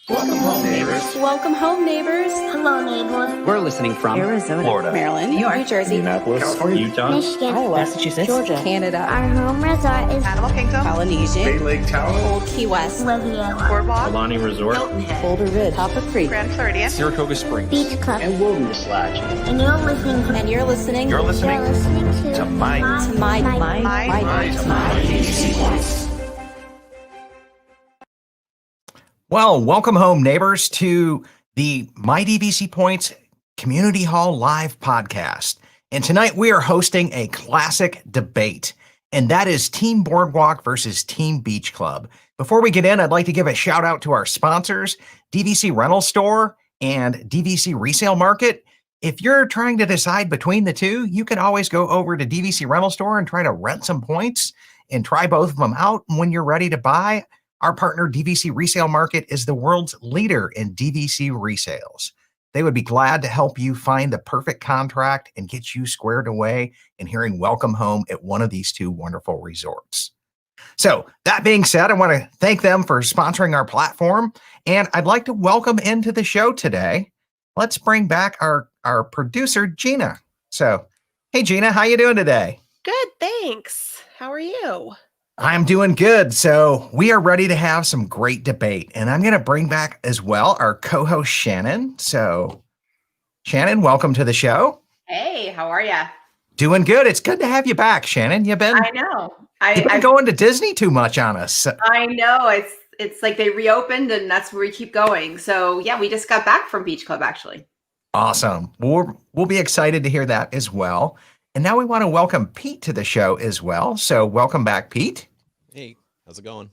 Welcome home, neighbors. Welcome home, neighbors. Hello, neighbors. We're listening from Arizona, Florida, Maryland, New York, New Jersey, Indianapolis, California, Utah, Michigan, Iowa, Massachusetts, Georgia, Canada, Our home resort is Animal Kingdom, Polynesia, Bay Lake Tower, Old Key West, Riviera, Boardwalk, Alani Resort, Hilton Head, Boulder Ridge, Copper Creek, Grand Floridian, Saratoga Springs, Beach Club, and Wilderness Lodge. and you're listening to and you're listening You're listening to my Well, welcome home, neighbors, to the My DVC Points Community Hall Live podcast. And tonight we are hosting a classic debate, and that is Team Boardwalk versus Team Beach Club. Before we get in, I'd like to give a shout out to our sponsors, DVC Rental Store and DVC Resale Market. If you're trying to decide between the two, you can always go over to DVC Rental Store and try to rent some points and try both of them out. And when you're ready to buy, our partner DVC Resale Market is the world's leader in DVC resales. They would be glad to help you find the perfect contract and get you squared away and hearing welcome home at one of these two wonderful resorts. So that being said, I want to thank them for sponsoring our platform, and I'd like to welcome into the show today. Let's bring back our producer, Gina. So, hey, Gina, how you doing today? Good, thanks. How are you? I'm doing good. So we are ready to have some great debate, and I'm going to bring back as well our co-host, Shannon. So, Shannon, welcome to the show. Hey, how are ya? Doing good. It's good to have you back, Shannon. You've been going to Disney too much on us. I know. It's like they reopened and that's where we keep going. So yeah, we just got back from Beach Club actually. Awesome. We'll be excited to hear that as well. And now we want to welcome Pete to the show as well. So welcome back, Pete. Hey, how's it going?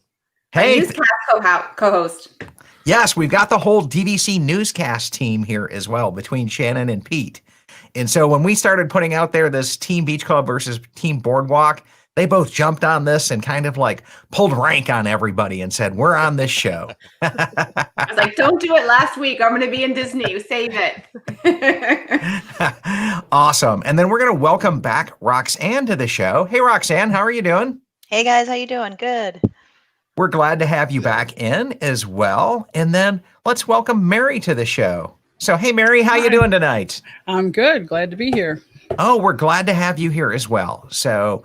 Hey. Newscast co-host. Yes, we've got the whole DVC newscast team here as well between Shannon and Pete. And so when we started putting out there this Team Beach Club versus Team Boardwalk, they both jumped on this and kind of like pulled rank on everybody and said, we're on this show. I was like, don't do it last week. I'm going to be in Disney. Save it. Awesome. And then we're going to welcome back Roxanne to the show. Hey, Roxanne, how are you doing? Hey guys, how you doing? Good. We're glad to have you back in as well. And then let's welcome Mary to the show. So, hey, Mary, how you doing tonight? I'm good. Glad to be here. Oh, we're glad to have you here as well. So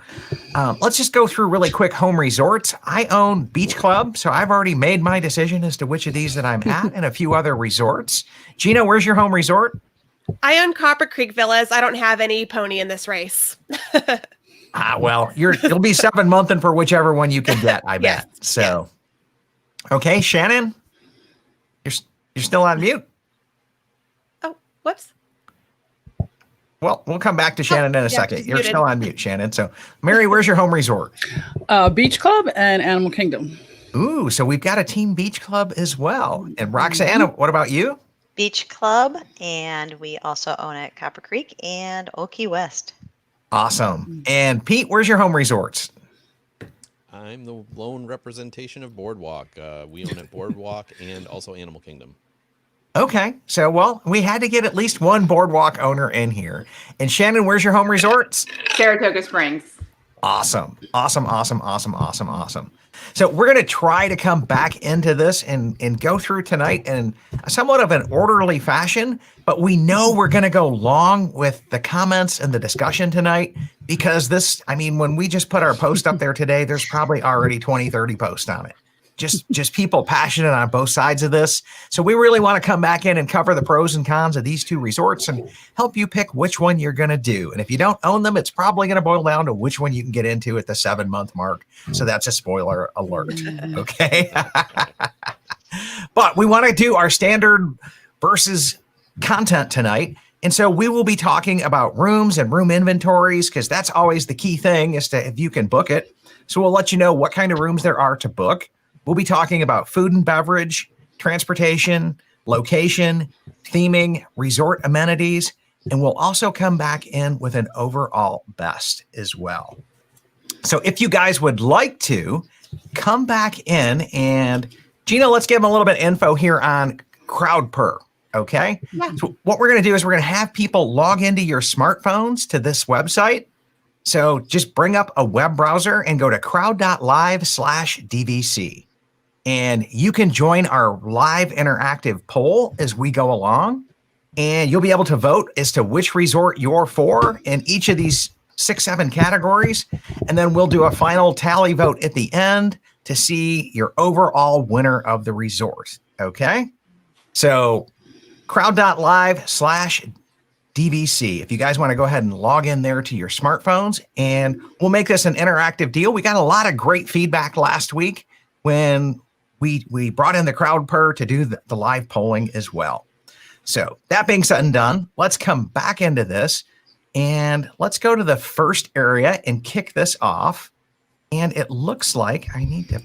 let's just go through really quick home resorts. I own Beach Club, so I've already made my decision as to which of these that I'm at and a few other resorts. Gina, where's your home resort? I own Copper Creek Villas. I don't have any pony in this race. Well, you'll be 7-monthing for whichever one you can get, I bet. Yes, So, okay, Shannon, you're still on mute. Oh, whoops. Well, we'll come back to Shannon in a second. You're muted. still on mute, Shannon. So, Mary, where's your home resort? Beach Club and Animal Kingdom. Ooh, so we've got a Team Beach Club as well. And Roxanne, what about you? Beach Club, and we also own at Copper Creek and Old Key West. Awesome. And Pete, where's your home resorts? I'm the lone representation of Boardwalk. We own at Boardwalk and also Animal Kingdom. Okay. So, well, we had to get at least one Boardwalk owner in here. And Shannon, where's your home resorts? Saratoga Springs. Awesome. Awesome. Awesome. Awesome. Awesome. Awesome. So we're going to try to come back into this and go through tonight in somewhat of an orderly fashion, but we know we're going to go long with the comments and the discussion tonight because this, I mean, when we just put our post up there today, there's probably already 20, 30 posts on it. Just people passionate on both sides of this. So we really want to come back in and cover the pros and cons of these two resorts and help you pick which one you're going to do. And if you don't own them, it's probably going to boil down to which one you can get into at the 7-month mark. So that's a spoiler alert. Okay. But we want to do our standard versus content tonight. And so we will be talking about rooms and room inventories because that's always the key thing is to if you can book it. So we'll let you know what kind of rooms there are to book. We'll be talking about food and beverage, transportation, location, theming, resort amenities, and we'll also come back in with an overall best as well. So if you guys would like to come back in and Gina, let's give them a little bit of info here on CrowdPer. Okay. Yeah. So what we're going to do is we're going to have people log into your smartphones to this website. So just bring up a web browser and go to crowd.live/DVC. And you can join our live interactive poll as we go along. And you'll be able to vote as to which resort you're for in each of these 6-7 categories. And then we'll do a final tally vote at the end to see your overall winner of the resort. Okay? So crowd.live/DVC. If you guys want to go ahead and log in there to your smartphones, and we'll make this an interactive deal. We got a lot of great feedback last week when we brought in the crowd per to do the live polling as well. So that being said and done, let's come back into this and let's go to the first area and kick this off. And it looks like I need to.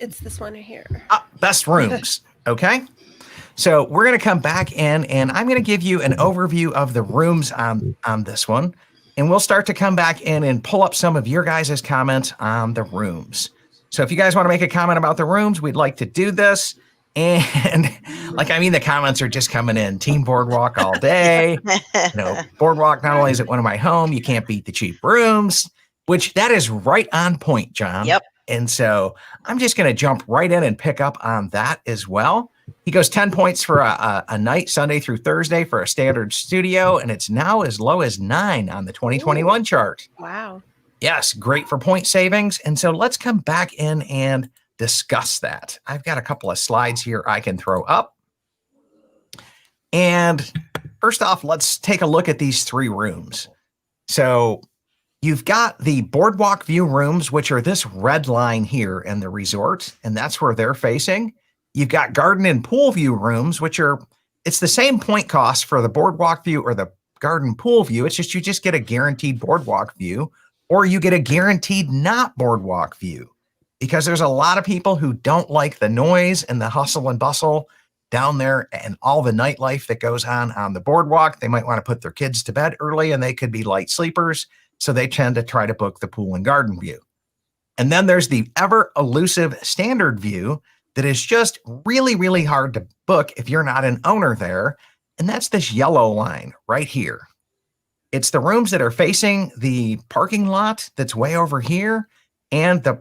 It's this one right here. Best rooms. Okay. So we're going to come back in and I'm going to give you an overview of the rooms on this one. And we'll start to come back in and pull up some of your guys' comments on the rooms. So if you guys want to make a comment about the rooms, we'd like to do this. And the comments are just coming in. Team Boardwalk all day. Boardwalk, not only is it one of my home, you can't beat the cheap rooms, which that is right on point, John. Yep. And so I'm just going to jump right in and pick up on that as well. He goes 10 points for a night, Sunday through Thursday for a standard studio. And it's now as low as 9 on the 2021 chart. Wow. Yes, great for point savings. And so let's come back in and discuss that. I've got a couple of slides here I can throw up. And first off, let's take a look at these 3 rooms. So you've got the Boardwalk View rooms, which are this red line here in the resort, and that's where they're facing. You've got Garden and Pool View rooms, it's the same point cost for the Boardwalk View or the Garden Pool View. It's just you just get a guaranteed Boardwalk View, or you get a guaranteed not Boardwalk View. Because there's a lot of people who don't like the noise and the hustle and bustle down there and all the nightlife that goes on the boardwalk. They might want to put their kids to bed early and they could be light sleepers. So they tend to try to book the pool and garden view. And then there's the ever elusive standard view that is just really, really hard to book if you're not an owner there. And that's this yellow line right here. It's the rooms that are facing the parking lot that's way over here and the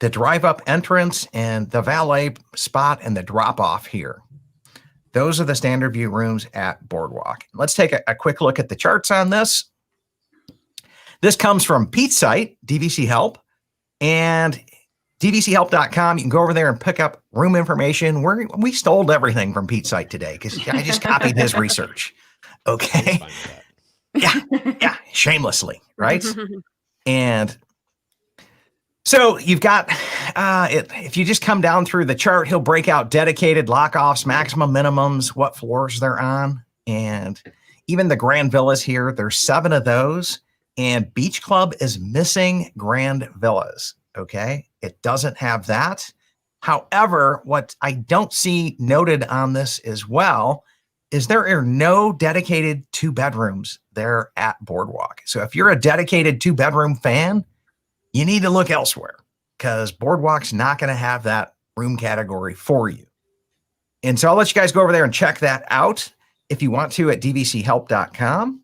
drive-up entrance and the valet spot and the drop-off here. Those are the standard view rooms at Boardwalk. Let's take a quick look at the charts on this. This comes from Pete's site, DVC Help, and dvchelp.com. You can go over there and pick up room information. We stole everything from Pete's site today because I just copied his research. Okay. Yeah, shamelessly, right? And so you've got, if you just come down through the chart, he'll break out dedicated lock-offs, maximum minimums, what floors they're on. And even the Grand Villas here, there's 7 of those. And Beach Club is missing Grand Villas, okay? It doesn't have that. However, what I don't see noted on this as well is there are no dedicated 2 bedrooms there at Boardwalk. So if you're a dedicated 2-bedroom fan, you need to look elsewhere because Boardwalk's not going to have that room category for you. And so I'll let you guys go over there and check that out if you want to at dvchelp.com.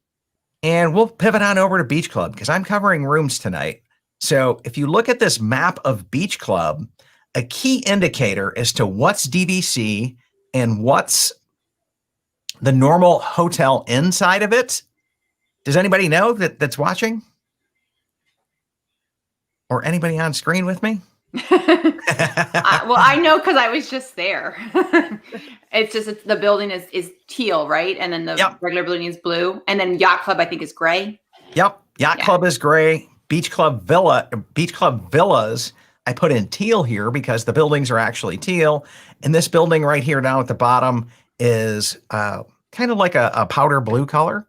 And we'll pivot on over to Beach Club because I'm covering rooms tonight. So if you look at this map of Beach Club, a key indicator as to what's DVC and what's the normal hotel inside of it. Does anybody know that's watching? Or anybody on screen with me? I know because I was just there. It's just the building is teal, right? And then the regular building is blue. And then Yacht Club, I think, is gray. Yep. Yacht Club is gray. Beach Club Villas, I put in teal here because the buildings are actually teal. And this building right here down at the bottom is kind of like a powder blue color.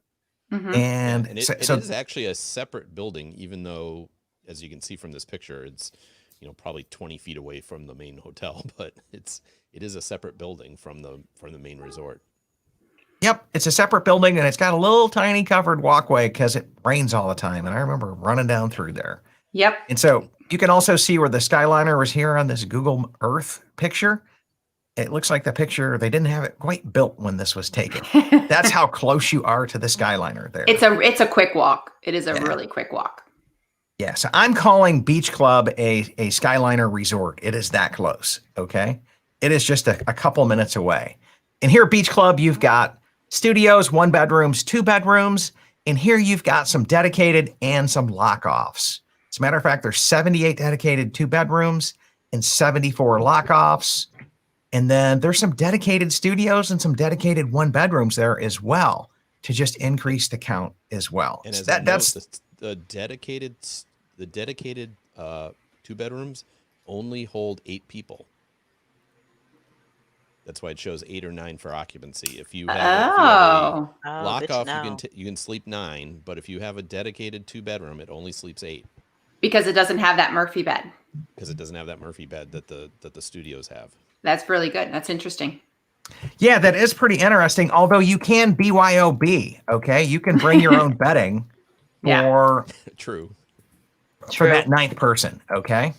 Mm-hmm. And it is actually a separate building, even though, as you can see from this picture, it's probably 20 feet away from the main hotel, but it is a separate building from the main resort. Yep, it's a separate building, and it's got a little tiny covered walkway because it rains all the time, and I remember running down through there. Yep. And so you can also see where the Skyliner was here on this Google Earth picture. It looks like the picture, they didn't have it quite built when this was taken. That's how close you are to the Skyliner there. It's a quick walk. It is a really quick walk. Yeah, so I'm calling Beach Club a Skyliner resort. It is that close, okay? It is just a couple minutes away. And here at Beach Club, you've got studios, 1 bedrooms, 2 bedrooms, and here you've got some dedicated and some lock-offs. As a matter of fact, there's 78 dedicated 2 bedrooms and 74 lock-offs. And then there's some dedicated studios and some dedicated 1 bedrooms there as well to just increase the count as well. And So as that's the dedicated 2 bedrooms only hold 8 people. That's why it shows 8 or 9 for occupancy. If you have a lock good to off, know. you can sleep 9, but if you have a dedicated 2 bedroom, it only sleeps 8 Because it doesn't have that Murphy bed. because it doesn't have that Murphy bed that the studios have. That's really good. That's interesting. Yeah, that is pretty interesting. Although you can BYOB, okay? You can bring your own bedding Yeah. for True. that 9th person, okay?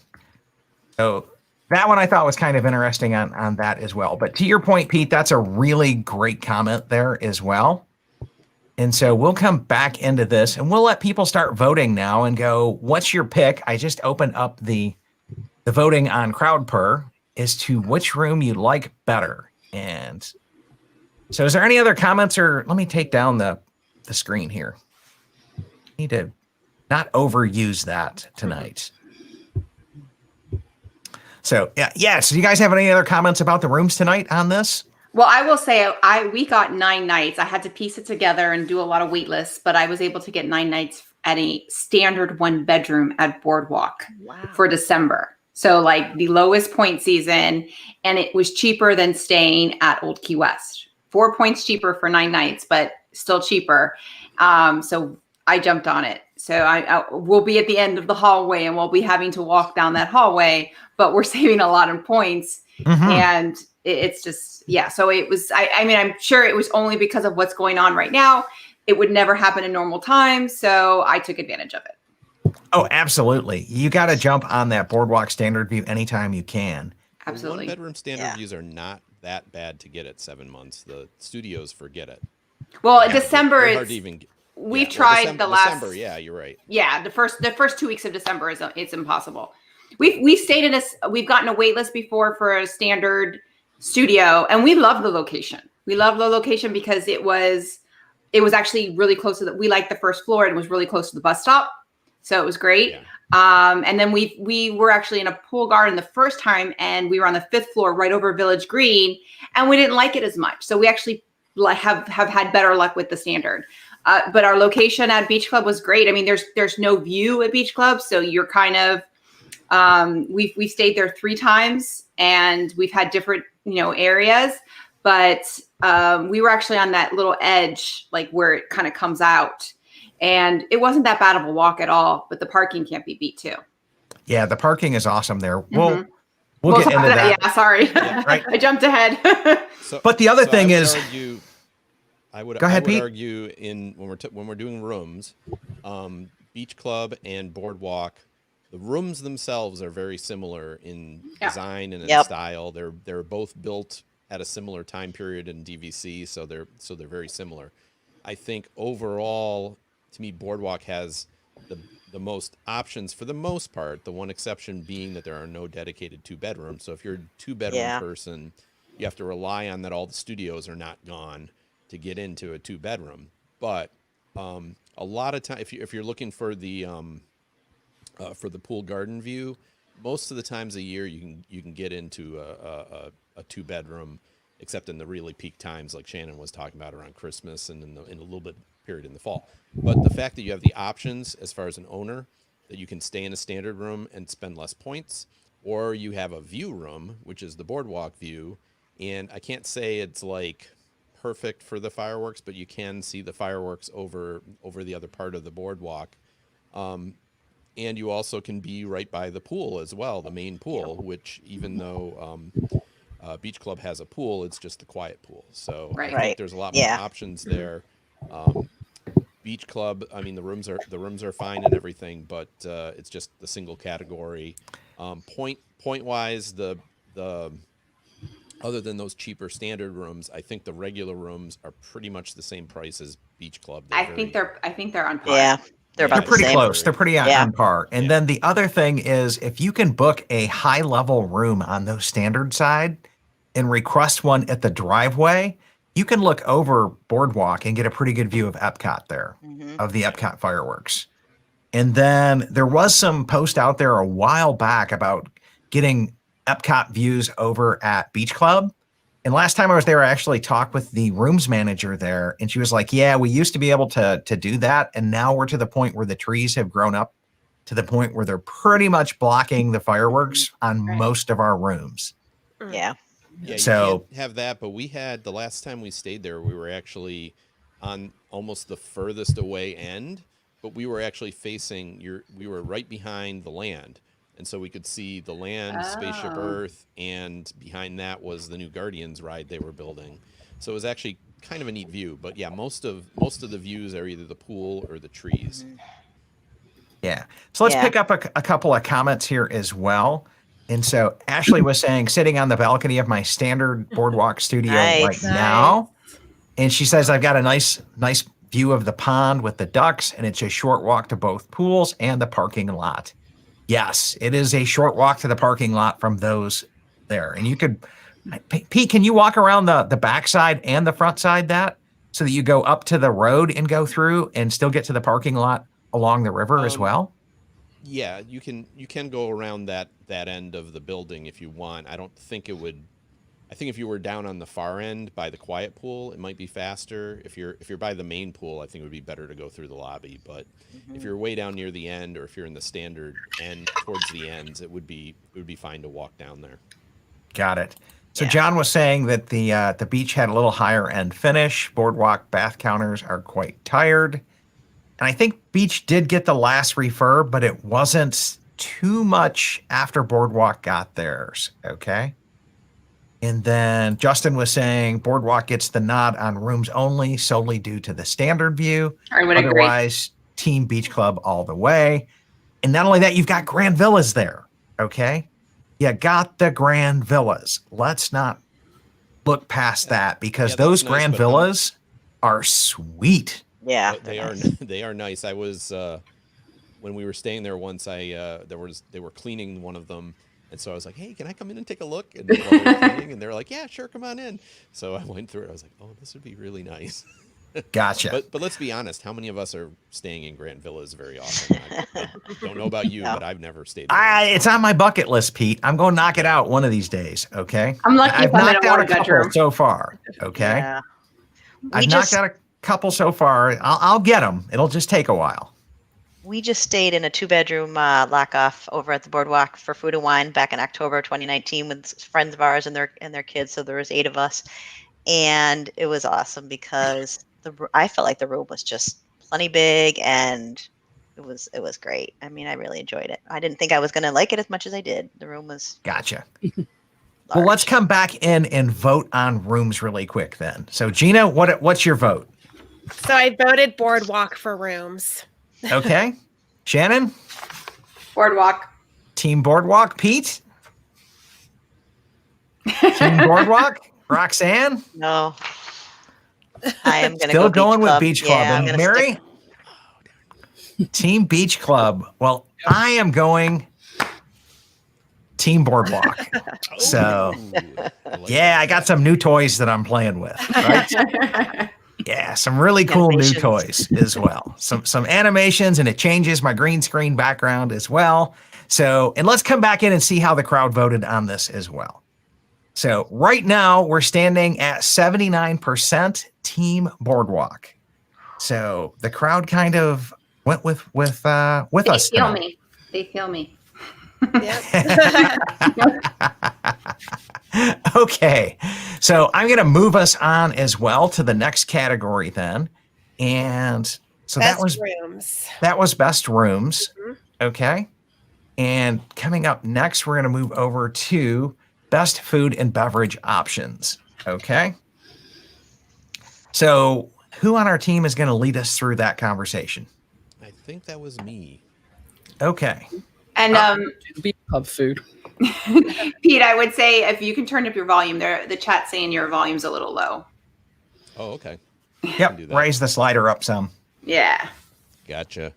So that one I thought was kind of interesting on that as well. But to your point, Pete, that's a really great comment there as well. And so we'll come back into this and we'll let people start voting now and go, what's your pick? I just opened up the voting on CrowdPer as to which room you like better. And so is there any other comments, or let me take down the screen here. Need to not overuse that tonight. So yeah. So do you guys have any other comments about the rooms tonight on this? Well, I will say we got 9 nights. I had to piece it together and do a lot of wait lists, but I was able to get 9 nights at a standard 1 bedroom at Boardwalk for December. So like the lowest point season, and it was cheaper than staying at Old Key West. 4 points cheaper for 9 nights, but still cheaper. So I jumped on it. So I will be at the end of the hallway and we'll be having to walk down that hallway, but we're saving a lot of points. And it's just, yeah. So it was, I mean, I'm sure it was only because of what's going on right now. It would never happen in normal times. So I took advantage of it. Oh, absolutely. You got to jump on that Boardwalk standard view anytime you can. Absolutely. 1 bedroom standard views are not that bad to get at 7 months. The studios forget it. Well, December, They're hard to even we've tried the last. December, yeah, you're right. Yeah, the first 2 weeks of December it's impossible. We've stayed in we've gotten a wait list before for a standard studio, and we love the location. We love the location because it was actually really close to we liked the first floor and it was really close to the bus stop. So it was great. Yeah. And then we were actually in a pool garden the first time, and we were on the 5th floor right over Village Green, and we didn't like it as much. So we actually have had better luck with the standard. But our location at Beach Club was great. I mean, there's no view at Beach Club, so you're kind of we've stayed there 3 times, and we've had different areas, but we were actually on that little edge, like where it kind of comes out. And it wasn't that bad of a walk at all, but the parking can't be beat too. Yeah, the parking is awesome there. We'll get into that. Yeah, sorry. Yeah, right. I jumped ahead. But the other thing is, I would Pete. argue when we're doing rooms, Beach Club and Boardwalk, the rooms themselves are very similar in design and in style. They're both built at a similar time period in DVC, so they're very similar. I think overall, to me, Boardwalk has the most options for the most part. The one exception being that there are no dedicated 2 bedrooms. So if you're a 2-bedroom person, you have to rely on that all the studios are not gone to get into a 2-bedroom. But a lot of time, if you're looking for the pool garden view, most of the times a year you can get into a 2-bedroom, except in the really peak times like Shannon was talking about around Christmas and in a little bit period in the fall. But the fact that you have the options as far as an owner, that you can stay in a standard room and spend less points, or you have a view room, which is the Boardwalk view. And I can't say it's like perfect for the fireworks, but you can see the fireworks over the other part of the Boardwalk. And you also can be right by the pool as well, the main pool, which even though Beach Club has a pool, it's just the quiet pool. So I think there's a lot more options there. Beach Club, I mean, the rooms are fine and everything, but it's just the single category. Point wise, the other than those cheaper standard rooms, I think the regular rooms are pretty much the same price as Beach Club. I think they're on par. They're They're about the pretty same. close. They're pretty Yeah. on par. And then the other thing is if you can book a high level room on those standard side and request one at the driveway, you can look over Boardwalk and get a pretty good view of Epcot there, of the Epcot fireworks. And then there was some post out there a while back about getting Epcot views over at Beach Club. And last time I was there, I actually talked with the rooms manager there, and she was like, yeah, we used to be able to do that. And now we're to the point where the trees have grown up to the point where they're pretty much blocking the fireworks on most of our rooms. Yeah. Yeah, you So- can't have that, but we had the last time we stayed there, we were actually on almost the furthest away end, but we were actually facing we were right behind the land. And so we could see the land, Spaceship Earth, and behind that was the new Guardians ride they were building. So it was actually kind of a neat view. But yeah, most of the views are either the pool or the trees. Yeah. So let's Yeah. pick up a couple of comments here as well. And so Ashley was saying, sitting on the balcony of my standard Boardwalk studio Nice. right now. And she says, I've got a nice view of the pond with the ducks, and it's a short walk to both pools and the parking lot. Yes, it is a short walk to the parking lot from those there. And you could, Pete, can you walk around the backside and the front side so that you go up to the road and go through and still get to the parking lot along the river as well? Yeah, you can go around that end of the building if you want. I don't think it would. I think if you were down on the far end by the quiet pool, it might be faster. If you're by the main pool, I think it would be better to go through the lobby. But if you're way down near the end, or if you're in the standard end towards the ends, it would be fine to walk down there. Got it. So Yeah. John was saying that the beach had a little higher end finish. Boardwalk bath counters are quite tired. And I think Beach did get the last refurb, but it wasn't too much after Boardwalk got theirs. Okay. And then Justin was saying Boardwalk gets the nod on rooms only solely due to the standard view. I would agree. Otherwise, Team Beach Club all the way. And not only that, you've got Grand Villas there. Okay. You got the Grand Villas. Let's not look past that because Yeah, that's those nice, Grand but Villas are sweet. Yeah. They are nice. I was when we were staying there once. They were cleaning one of them, and so I was like, "Hey, can I come in and take a look?" And while they were cleaning, and they're like, "Yeah, sure, come on in." So I went through it. I was like, "Oh, this would be really nice." Gotcha. But let's be honest. How many of us are staying in Grand Villas very often? I don't know about you, but I've never stayed there. It's on my bucket list, Pete. I'm going to knock it out one of these days. Okay. I'm lucky I've if I'm in knocked a out one a couple bedroom. so far. Okay. Yeah. I've We knocked just out a couple so far. I'll get them. It'll just take a while. we just stayed in a 2-bedroom lock-off over at the Boardwalk for Food and Wine back in October 2019 with friends of ours and their kids. So there was 8 of us, and it was awesome because I felt like the room was just plenty big, and it was great. I mean, I really enjoyed it. I didn't think I was going to like it as much as I did. The room was Gotcha. large. Well, let's come back in and vote on rooms really quick then. So Gina, what's your vote? So I voted Boardwalk for rooms. Okay. Shannon, Boardwalk. Team Boardwalk. Pete, Team Boardwalk. Roxanne, No. I am going to still go going with Beach Club. Yeah, I'm And gonna Mary, Team Beach Club. Well, I am going Team Boardwalk. So, Ooh, I like yeah, that. I got some new toys that I'm playing with. Right? Yeah, some really cool new Animations. toys as well. Some animations, and it changes my green screen background as well. So, and let's come back in and see how the crowd voted on this as well. So right now we're standing at 79% Team Boardwalk. So the crowd kind of went with us. They feel tonight. me. They feel me. Okay, so I'm going to move us on as well to the next category then, and so Best rooms. that was best rooms. Okay, and coming up next, we're going to move over to best food and beverage options. Okay, so who on our team is going to lead us through that conversation? I think that was me. Okay, And Beach Club food. Pete, I would say if you can turn up your volume, the chat's saying your volume's a little low. Oh, okay. yep, do that. raise the slider up some. Yeah. Gotcha.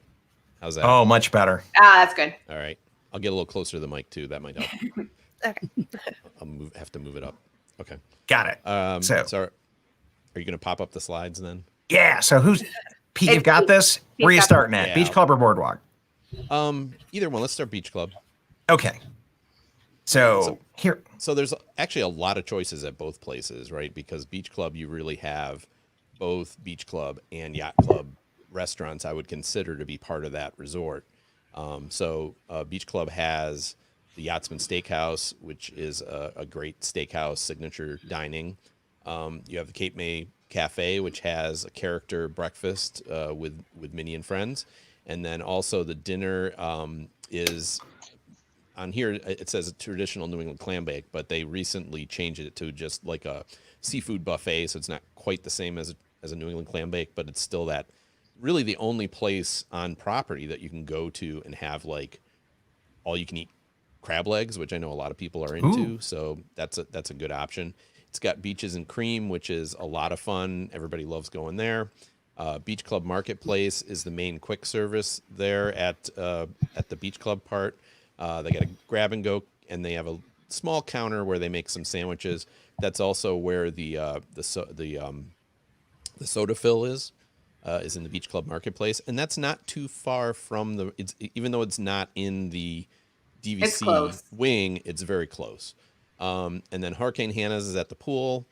How's that? Oh, much better. That's good. All right. I'll get a little closer to the mic too. That might help. Okay. Have to move it up. Okay. Got it. So are you going to pop up the slides then? Yeah. So Pete, you've got this? Where are you got starting at? Yeah. Beach Club or Boardwalk? Either one. Let's start Beach Club. Okay. So here. So there's actually a lot of choices at both places, right? Because Beach Club, you really have both Beach Club and Yacht Club restaurants I would consider to be part of that resort. Beach Club has the Yachtsman Steakhouse, which is a great steakhouse, signature dining. You have the Cape May Cafe, which has a character breakfast with Minnie and friends. And then also the dinner is, on here it says a traditional New England clam bake, but they recently changed it to just like a seafood buffet. So it's not quite the same as a New England clam bake, but it's still that really the only place on property that you can go to and have like all you can eat crab legs, which I know a lot of people are into. Ooh. So that's a good option. It's got Beaches and Cream, which is a lot of fun. Everybody loves going there. Beach Club Marketplace is the main quick service there at the Beach Club part. They got a grab and go, and they have a small counter where they make some sandwiches. That's also where the soda fill is in the Beach Club Marketplace, and that's not too far from even though it's not in the DVC wing, it's very close. And then Hurricane Hannah's is at the pool.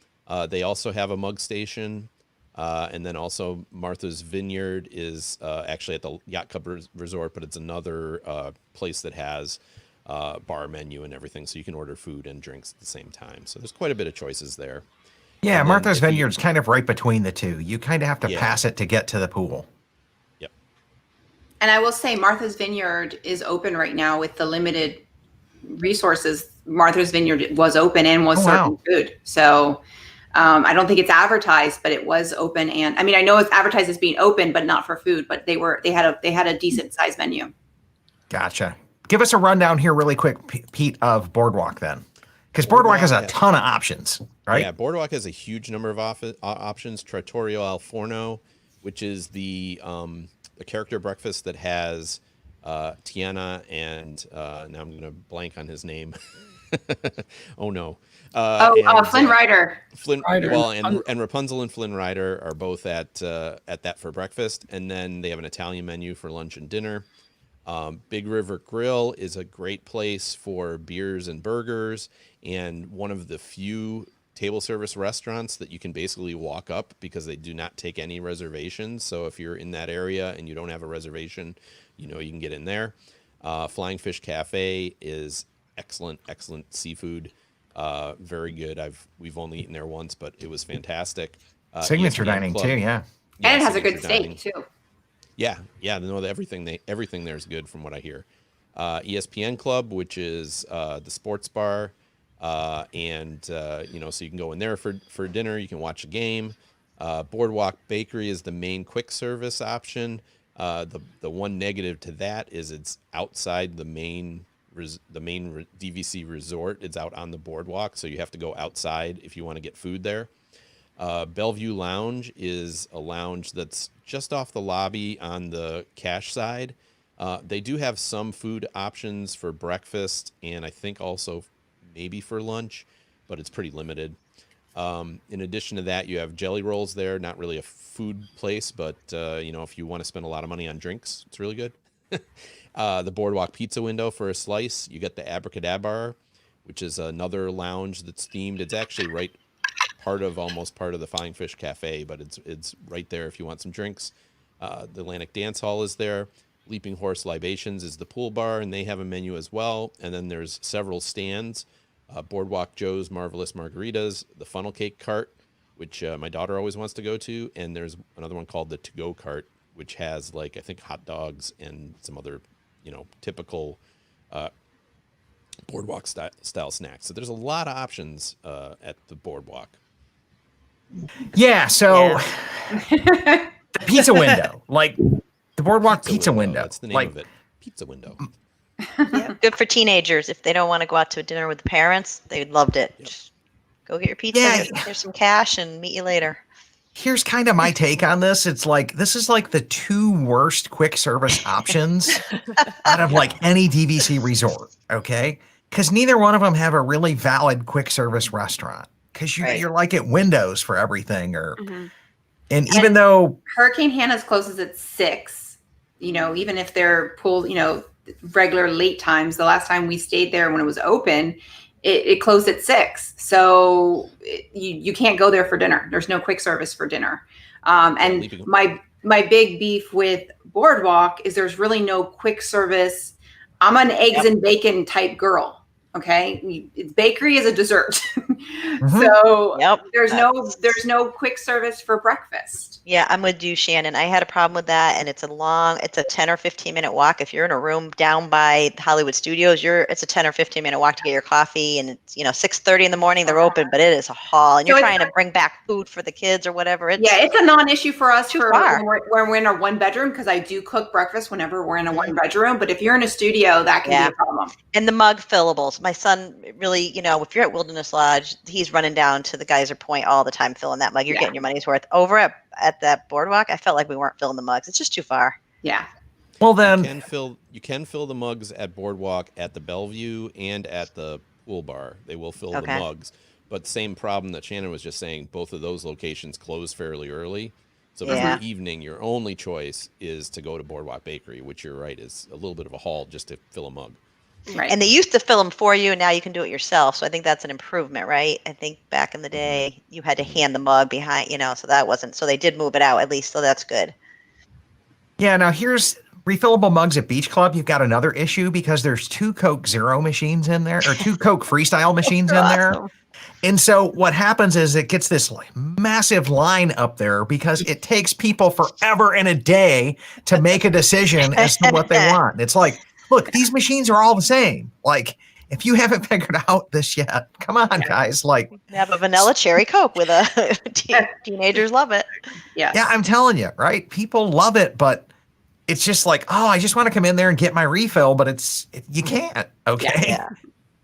They also have a mug station. And then also Martha's Vineyard is actually at the Yacht Club Resort, but it's another place that has bar menu and everything, so you can order food and drinks at the same time. So there's quite a bit of choices there. Yeah, and Martha's Vineyard's kind of right between the two. You kind of have to pass it to get to the pool. Yep. And I will say Martha's Vineyard is open right now with the limited resources. Martha's Vineyard was open and was serving food. So I don't think it's advertised, but it was open. And I mean, I know it's advertised as being open, but not for food, but they had a decent sized menu. Gotcha. Give us a rundown here really quick, Pete, of Boardwalk then. Because Boardwalk has a ton of options, right? Yeah, Boardwalk has a huge number of options. Trattorio Al Forno, which is the character breakfast that has Tiana and now I'm going to blank on his name. Oh no. Flynn Rider. Flynn Rider. Well, and Rapunzel and Flynn Rider are both at that for breakfast, and then they have an Italian menu for lunch and dinner. Big River Grill is a great place for beers and burgers, and one of the few table service restaurants that you can basically walk up because they do not take any reservations. So if you're in that area and you don't have a reservation, you can get in there. Flying Fish Cafe is excellent seafood. Very good. We've only eaten there once, but it was fantastic. Signature dining too, yeah. And it has a good steak too. Yeah. No, everything there is good from what I hear. ESPN Club, which is the sports bar, and so you can go in there for dinner. You can watch a game. Boardwalk Bakery is the main quick service option. The one negative to that is it's outside the main DVC resort. It's out on the boardwalk, so you have to go outside if you want to get food there. Bellevue Lounge is a lounge that's just off the lobby on the cash side. They do have some food options for breakfast and I think also maybe for lunch, but it's pretty limited. In addition to that, you have Jelly Rolls there. Not really a food place, but if you want to spend a lot of money on drinks, it's really good. The Boardwalk Pizza Window for a slice. You get the Abracadabra, which is another lounge that's themed. It's actually almost part of the Flying Fish Cafe, but it's right there if you want some drinks. The Atlantic Dance Hall is there. Leaping Horse Libations is the pool bar, and they have a menu as well. And then there's several stands. Boardwalk Joe's Marvelous Margaritas, the Funnel Cake Cart, which my daughter always wants to go to, and there's another one called the To Go Cart, which has I think hot dogs and some other typical boardwalk style snacks. So there's a lot of options at the boardwalk. Yeah, so the pizza window, the boardwalk pizza window. That's the name of it. Pizza window. Yeah. Good for teenagers. If they don't want to go out to a dinner with the parents, they loved it. Yep. Just go get your pizza, there's some cash, and meet you later. Here's kind of my take on this. It's like this is like the two worst quick service options out of like any DVC resort. Okay, because neither one of them have a really valid quick service restaurant. Because you're like at Windows for everything, or and even though Hurricane Hannah's closes at 6, even if they're pulled, regular late times. The last time we stayed there when it was open, it closed at 6. So you can't go there for dinner. There's no quick service for dinner. And my big beef with Boardwalk is there's really no quick service. I'm an eggs and bacon type girl. Okay. Bakery is a dessert. So there's no quick service for breakfast. Yeah, I'm with you, Shannon. I had a problem with that, and it's a 10 or 15 minute walk. If you're in a room down by Hollywood Studios, it's a 10 or 15 minute walk to get your coffee, and it's 6:30 in the morning they're open, but it is a haul, and you're trying to bring back food for the kids or whatever. It's a non-issue for us when we're in our one bedroom, because I do cook breakfast whenever we're in a one bedroom. But if you're in a studio, that can be a problem. And the mug fillables. My son really, if you're at Wilderness Lodge, he's running down to the Geyser Point all the time filling that mug. You're getting your money's worth. Over at that Boardwalk, I felt like we weren't filling the mugs. It's just too far. Yeah. Well, then you can fill the mugs at Boardwalk, at the Bellevue, and at the pool bar. They will fill the mugs. But same problem that Shannon was just saying, both of those locations close fairly early. So for the evening, your only choice is to go to Boardwalk Bakery, which you're right is a little bit of a haul just to fill a mug. Right. And they used to fill them for you, and now you can do it yourself. So I think that's an improvement, right? I think back in the day, you had to hand the mug behind, so that wasn't. So they did move it out at least. So that's good. Yeah. Now here's refillable mugs at Beach Club. You've got another issue because there's 2 Coke Zero machines in there, or 2 Coke Freestyle machines in there. And so what happens is it gets this massive line up there because it takes people forever and a day to make a decision as to what they want. It's like, look, these machines are all the same. Like, if you haven't figured out this yet, come on, guys. Like, have a vanilla cherry Coke with a teenagers love it. Yeah. Yeah, I'm telling you, right? People love it, but it's just like, oh, I just want to come in there and get my refill, but you can't. Okay. Yeah.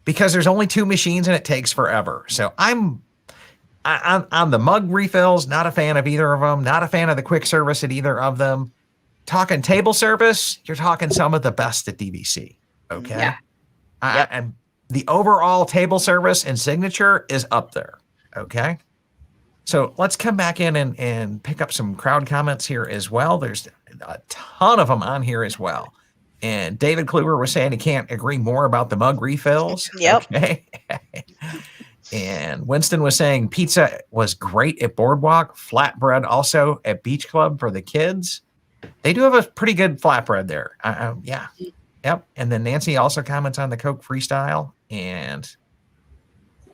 Because there's only 2 machines and it takes forever. So I'm on the mug refills, not a fan of either of them, not a fan of the quick service at either of them. Talking table service, you're talking some of the best at DVC. Okay. Yeah. And the overall table service and signature is up there. Okay. So let's come back in and pick up some crowd comments here as well. There's a ton of them on here as well. And David Kluwer was saying he can't agree more about the mug refills. Yep. Okay. And Winston was saying pizza was great at Boardwalk, flatbread also at Beach Club for the kids. They do have a pretty good flatbread there. Yeah. Yep. And then Nancy also comments on the Coke Freestyle. And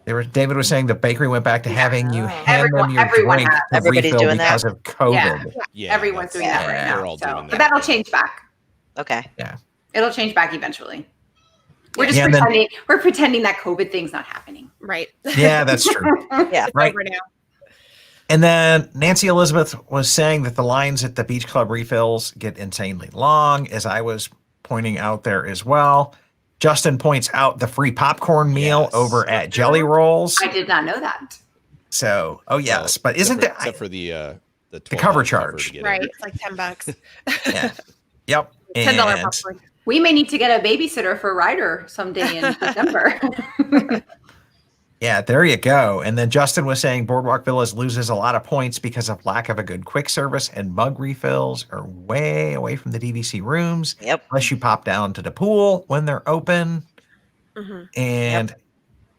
David was saying the bakery went back to having you hand them your drink to Everybody's refill doing because that. of COVID. Yeah, everyone's doing that right now. We're all doing that. But that'll change back. Okay. Yeah. It'll change back eventually. We're just pretending. We're pretending that COVID thing's not happening. Right. Yeah, that's true. Yeah. Right. Over now. And then Nancy Elizabeth was saying that the lines at the Beach Club refills get insanely long, as I was pointing out there as well. Justin points out the free popcorn meal over at Jelly Rolls. I did not know that. So, yes, but isn't there except for the cover charge? Right, it's like $10. Yeah. Yep. $10 And popcorn. We may need to get a babysitter for Ryder someday in December. yeah, there you go. And then Justin was saying Boardwalk Villas loses a lot of points because of lack of a good quick service, and mug refills are way away from the DVC rooms. Yep. Unless you pop down to the pool when they're open. Mm-hmm. And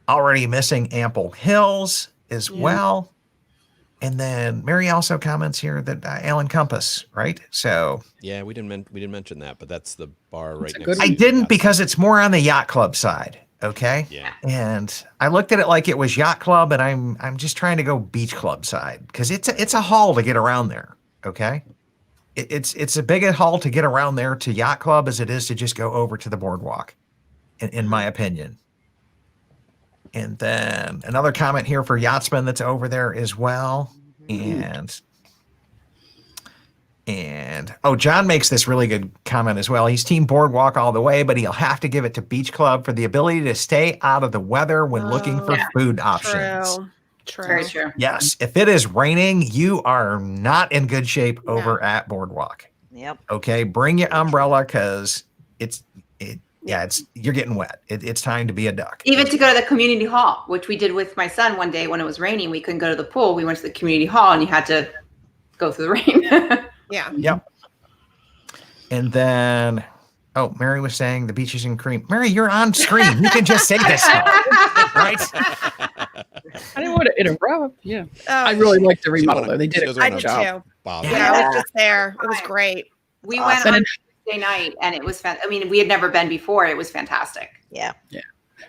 already missing Ample Hills as well. And then Mary also comments here that Alan Compass, right? So yeah, we didn't mention that, but that's the bar right next. good to I the didn't yacht. because it's more on the yacht club side. Okay. Yeah. And I looked at it like it was yacht club, and I'm just trying to go beach club side because it's a haul to get around there. Okay. It's a big haul to get around there to yacht club as it is to just go over to the boardwalk, in my opinion. And then another comment here for Yachtsman that's over there as well. And John makes this really good comment as well. He's team boardwalk all the way, but he'll have to give it to Beach Club for the ability to stay out of the weather when looking for food options. True. True. Very true. Yes, if it is raining, you are not in good shape over at Boardwalk. Yep. Okay, bring your umbrella because you're getting wet. It's time to be a duck. Even to go to the community hall, which we did with my son one day when it was raining, we couldn't go to the pool. We went to the community hall and you had to go through the rain. Yeah. Yep. And then, Mary was saying the beaches and cream. Mary, you're on screen. You can just say this stuff, right? I didn't want to interrupt. Yeah. Oh, I really liked the remodel, though. They did a I great did job. too. Bob. Yeah, I was just there. It was great. We Awesome. went on Tuesday night and it was I mean, we had never been before. It was fantastic. Yeah.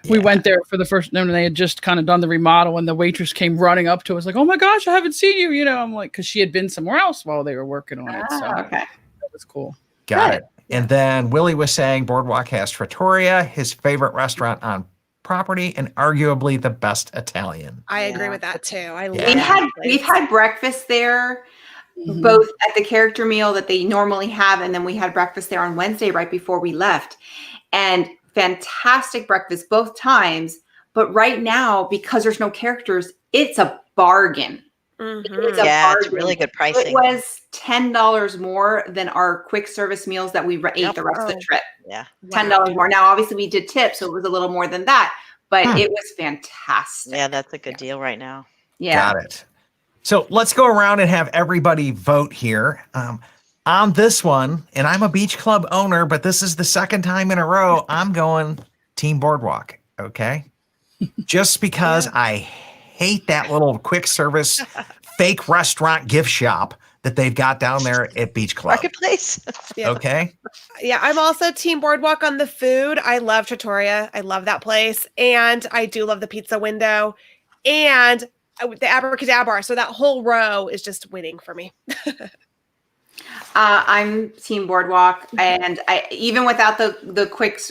We went there for the first time, and they had just kind of done the remodel, and the waitress came running up to us like, "Oh my gosh, I haven't seen you!" You know, I'm like, because she had been somewhere else while they were working on it. So Okay. that was cool. Got it. And then Willie was saying Boardwalk has Trattoria, his favorite restaurant on property, and arguably the best Italian. I agree with that too. I love Yeah. We've had breakfast there, both at the character meal that they normally have, and then we had breakfast there on Wednesday right before we left. And fantastic breakfast both times. But right now, because there's no characters, it's a bargain. It's a Yeah, it's bargain. really good It pricing. was $10 more than our quick service meals that we ate the rest of the trip. Yeah. $10 more. Now, obviously, we did tips, so it was a little more than that, but it was fantastic. Yeah, that's a good deal right now. Yeah. Got it. So let's go around and have everybody vote here. On this one, and I'm a beach club owner, but this is the second time in a row I'm going Team Boardwalk. Okay. Just because I hate that little quick service fake restaurant gift shop that they've got down there at Beach Club. Marketplace. Yeah. Okay. Yeah, I'm also Team Boardwalk on the food. I love Trattoria. I love that place. And I do love the pizza window and the abracadabra. So that whole row is just winning for me. I'm Team Boardwalk, and even without the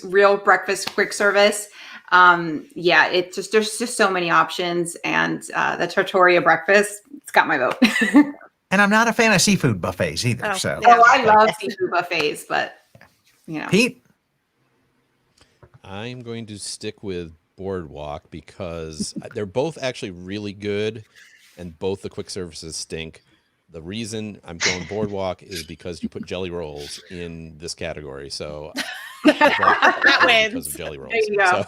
real breakfast quick service, it's just there's just so many options, and the Trattoria breakfast, it's got my vote. And I'm not a fan of seafood buffets either. So I love seafood buffets, but Pete, I'm going to stick with Boardwalk because they're both actually really good, and both the quick services stink. The reason I'm going Boardwalk is because you put jelly rolls in this category. So That wins. because of jelly rolls. There you go. So,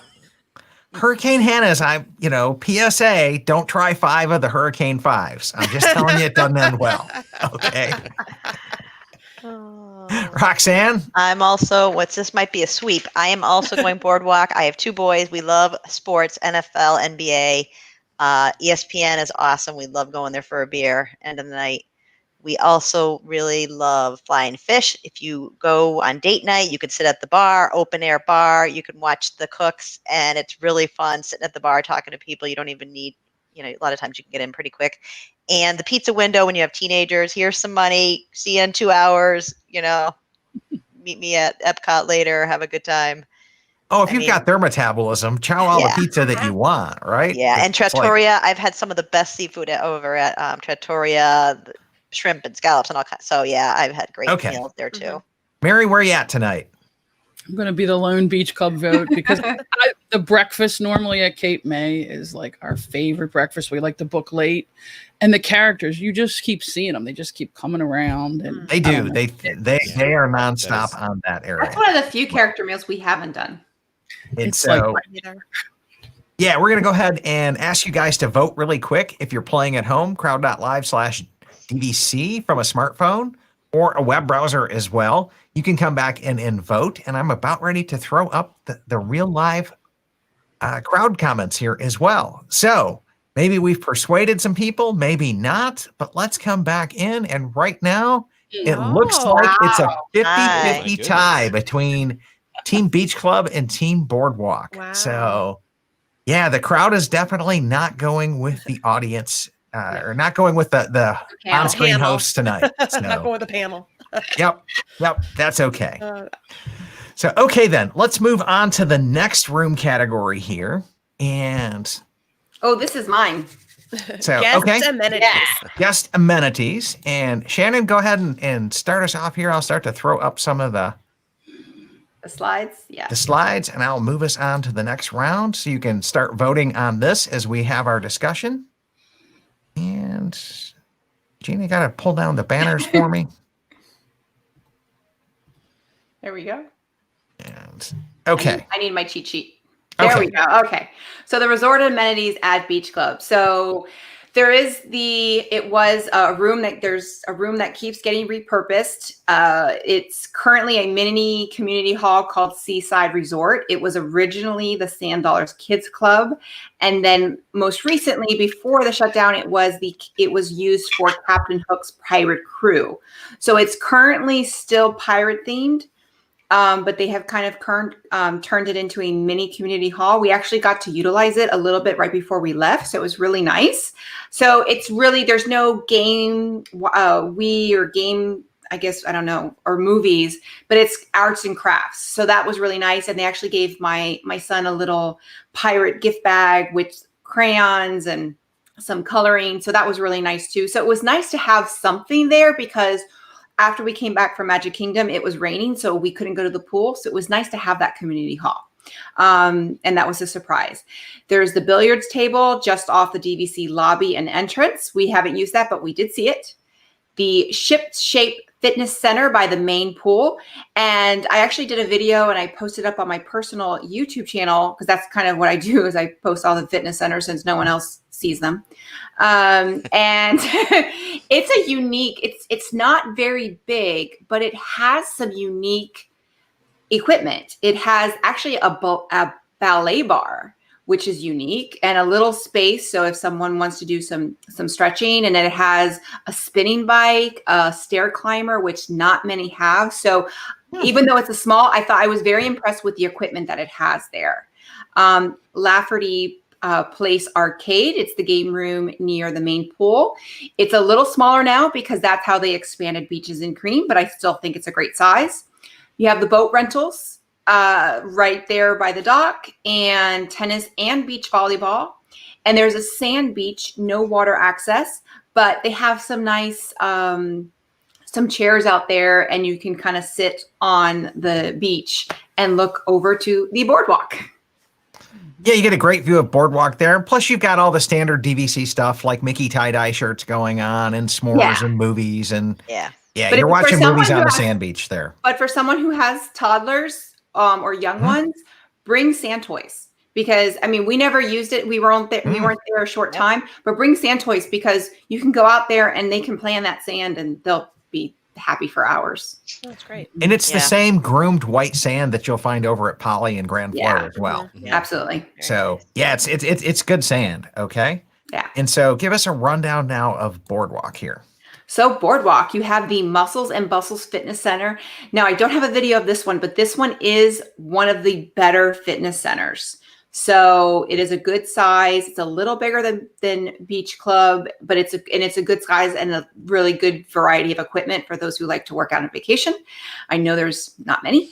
Hurricane Hannah's, PSA, don't try 5 of the Hurricane 5s. I'm just telling you it doesn't end well. Okay. Roxanne? I'm also, this might be a sweep. I am also going Boardwalk. I have 2 boys. We love sports, NFL, NBA. ESPN is awesome. We love going there for a beer end of the night. We also really love Flying Fish. If you go on date night, you could sit at the bar, open air bar. You can watch the cooks, and it's really fun sitting at the bar talking to people. You don't even need, a lot of times you can get in pretty quick. And the pizza window when you have teenagers, here's some money. See you in 2 hours. Meet me at Epcot later. Have a good time. Oh, if you've got their metabolism, chow all the pizza that you want, right? Yeah, and It's like- Trattoria, I've had some of the best seafood over at Trattoria, shrimp and scallops and all kinds. So yeah, I've had great meals there too. Mary, where are you at tonight? I'm going to be the lone beach club vote because the breakfast normally at Cape May is like our favorite breakfast. We like to book late, and the characters, you just keep seeing them. They just keep coming around, and They do. They are nonstop on that area. That's one of the few character meals we haven't done. And so, yeah, we're going to go ahead and ask you guys to vote really quick. If you're playing at home, crowd.live/DVC from a smartphone or a web browser as well. You can come back and vote. And I'm about ready to throw up the real live crowd comments here as well. So maybe we've persuaded some people, maybe not, but let's come back in. And right now, it looks like it's a 50-50 tie between Team Beach Club and Team Boardwalk. Wow. So, yeah, the crowd is definitely not going with the audience or not going with the on-screen Panel. host tonight. Not So, going with the panel. yep, that's okay. So, okay, then let's move on to the next room category here. And This is mine. so, Guest okay, amenities. guest amenities. And Shannon, go ahead and start us off here. I'll start to throw up some of the slides. Yeah. the slides, and I'll move us on to the next round so you can start voting on this as we have our discussion. And Jeannie, got to pull down the banners for me. There we go. And okay. I need my cheat sheet. There we go. Okay. So the resort amenities at Beach Club. So there's a room that keeps getting repurposed. It's currently a mini community hall called Seaside Resort. It was originally the Sand Dollars Kids Club. And then most recently, before the shutdown, it was used for Captain Hook's Pirate Crew. So it's currently still pirate themed. But they have kind of turned it into a mini community hall. We actually got to utilize it a little bit right before we left. So it was really nice. So it's really, there's no game, or game, I guess, I don't know, or movies, but it's arts and crafts. So that was really nice. And they actually gave my son a little pirate gift bag with crayons and some coloring. So that was really nice too. So it was nice to have something there because after we came back from Magic Kingdom, it was raining, so we couldn't go to the pool. So it was nice to have that community hall. And that was a surprise. There's the billiards table just off the DVC lobby and entrance. We haven't used that, but we did see it. The ship-shape fitness center by the main pool. And I actually did a video and I posted up on my personal YouTube channel because that's kind of what I do is I post all the fitness centers since no one else sees them. And it's a unique, it's not very big, but it has some unique equipment. It has actually a ballet bar, which is unique, and a little space. So if someone wants to do some stretching, and then it has a spinning bike, a stair climber, which not many have. So even though it's a small, I was very impressed with the equipment that it has there. Lafferty Place Arcade. It's the game room near the main pool. It's a little smaller now because that's how they expanded Beaches and Cream, but I still think it's a great size. You have the boat rentals right there by the dock, and tennis and beach volleyball. And there's a sand beach, no water access, but they have some nice some chairs out there, and you can kind of sit on the beach and look over to the boardwalk. Yeah, you get a great view of Boardwalk there. Plus, you've got all the standard DVC stuff like Mickey tie-dye shirts going on and s'mores and movies. And yeah, but you're watching movies on the sand beach there. But for someone who has toddlers or young ones, bring sand toys. Because, I mean, we never used it. We weren't there a short time. But bring sand toys because you can go out there and they can play on that sand and they'll be happy for hours. That's great. And it's the same groomed white sand that you'll find over at Poly and Grand Fleur as well. Absolutely. So it's good sand. Okay. Yeah. And so give us a rundown now of Boardwalk here. So Boardwalk, you have the Muscles and Bustles Fitness Center. Now I don't have a video of this one, but this one is one of the better fitness centers. So it is a good size. It's a little bigger than Beach Club, but it's a good size and a really good variety of equipment for those who like to work out on vacation. I know there's not many.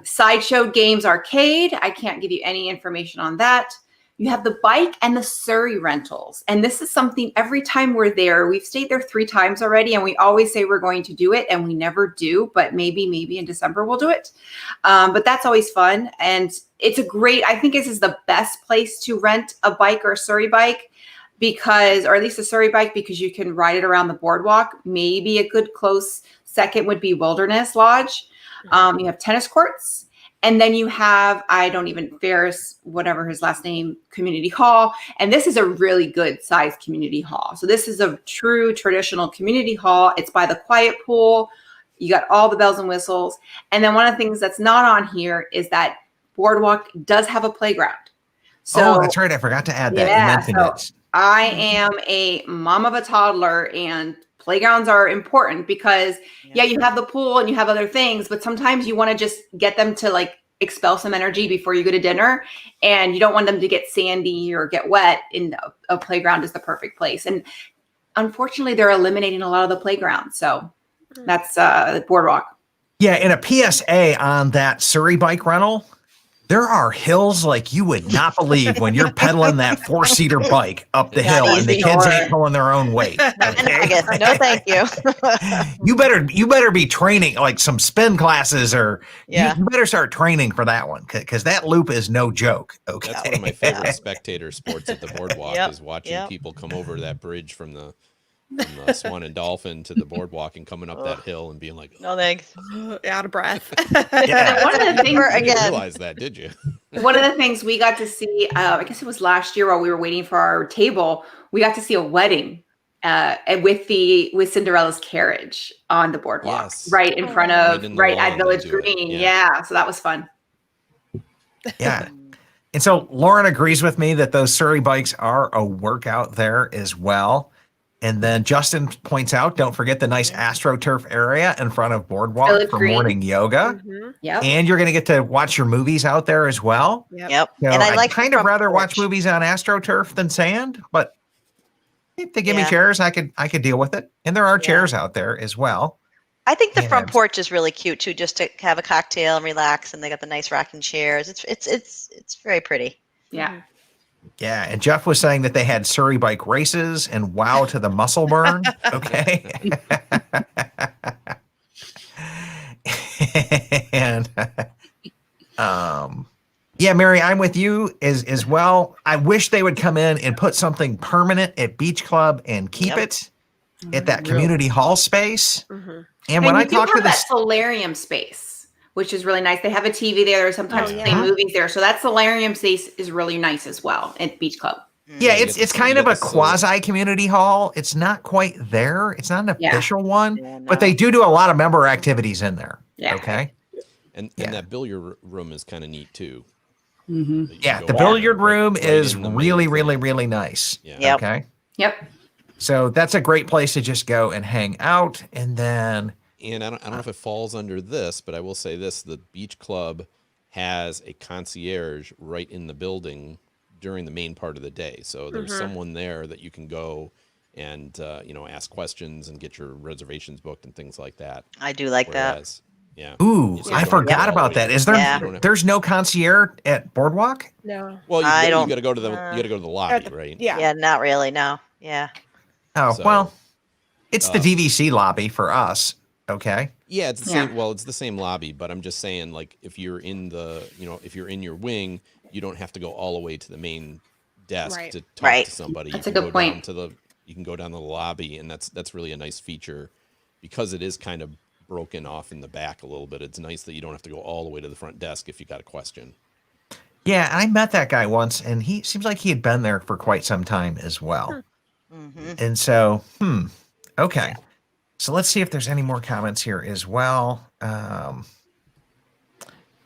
Sideshow Games Arcade. I can't give you any information on that. You have the bike and the Surrey rentals. And this is something every time we're there, we've stayed there 3 times already, and we always say we're going to do it, and we never do, but maybe in December we'll do it. But that's always fun. And it's I think this is the best place to rent a bike or a Surrey bike or at least a Surrey bike, because you can ride it around the boardwalk. Maybe a good close second would be Wilderness Lodge. You have tennis courts. And then you have, Ferris, whatever his last name, Community Hall. And this is a really good sized community hall. So this is a true traditional community hall. It's by the quiet pool. You got all the bells and whistles. And then one of the things that's not on here is that Boardwalk does have a playground. So, that's right. I forgot to add that. Yeah, you mentioned it. I am a mom of a toddler, and playgrounds are important because you have the pool and you have other things, but sometimes you want to just get them to like expel some energy before you go to dinner, and you don't want them to get sandy or get wet. In a playground is the perfect place. And unfortunately they're eliminating a lot of the playgrounds. So that's the Boardwalk. Yeah. And a PSA on that Surrey bike rental. There are hills like you would not believe when you're pedaling that 4-seater bike up the hill and the easy. kids ain't pulling their own weight. I guess. No, thank you. You better be training like some spin classes or Yeah. you better start training for that one because that loop is no joke. Okay. That's one of my favorite spectator sports at the boardwalk Yep, is watching yep. people come over that bridge from the Swan and Dolphin to the boardwalk and coming up that hill and being like, No thanks. Out of breath. Yeah. One of the things Or I didn't again. realize that, did you? One of the things we got to see, I guess it was last year while we were waiting for our table, we got to see a wedding with Cinderella's carriage on the boardwalk, Yes. right in front Right of, in the right lawn at they Village do it, Green. yeah. Yeah. So that was fun. Yeah. And so Lauren agrees with me that those Surrey bikes are a workout there as well. And then Justin points out, don't forget the nice AstroTurf area in front of Boardwalk Village for Green. morning yoga. Mhm. Yep. And you're going to get to watch your movies out there as well. Yep. So And I I'd like the kind of front rather watch porch. movies on AstroTurf than sand, but if they give me Yeah. chairs, I could deal with it. And there are Yeah. chairs out there as well. I think the front And- porch is really cute too, just to have a cocktail and relax. And they got the nice rocking chairs. It's very pretty. Yeah. Yeah, and Jeff was saying that they had Surrey bike races and wow to the muscle burn. Okay. And yeah, Mary, I'm with you as well. I wish they would come in and put something permanent at Beach Club and keep Yep. it at that community hall space. Mhm. And when I you do talk to have that this, solarium space, which is really nice. They have a TV there. Or sometimes Oh, yeah. play movies there. So that solarium space is really nice as well at Beach Club. yeah, you it's get it's the- kind you of get a the quasi community hall. It's not quite there. It's not an Yeah. official one, Yeah, no. but they do a lot of member activities in there. Yeah. Okay. And Yeah. that billiard room is kind of neat too. Mhm. that you Yeah, can the go billiard right- room right is in the main really, thing. really, really nice. Yeah. Yep. Okay. Yep. So that's a great place to just go and hang out. And then, And I don't know if it falls under this, but I will say this: the beach club has a concierge right in the building during the main part of the day. So there's someone there that you can go and ask questions and get your reservations booked and things like that. I do like that. Whereas, yeah. ooh, You just I don't forgot go all about the way that. to Is the- there, Yeah. you don't have- there's no concierge at Boardwalk? No. Well, I you don't- got to go to the lobby, right? Yeah. Yeah, not really. No. Yeah. Oh, So, well, it's the uh, DVC lobby for us. Okay. Yeah, it's the Yeah. same. Well, it's the same lobby, but I'm just saying, like, if you're in if you're in your wing, you don't have to go all the way to the main desk Right. to talk Right. to somebody. That's you a can good go down point. to you can go down to the lobby, and that's really a nice feature because it is kind of broken off in the back a little bit. It's nice that you don't have to go all the way to the front desk if you got a question. Yeah, I met that guy once, and he seems like he had been there for quite some time as well. Hmm. And so, okay. So let's see if there's any more comments here as well.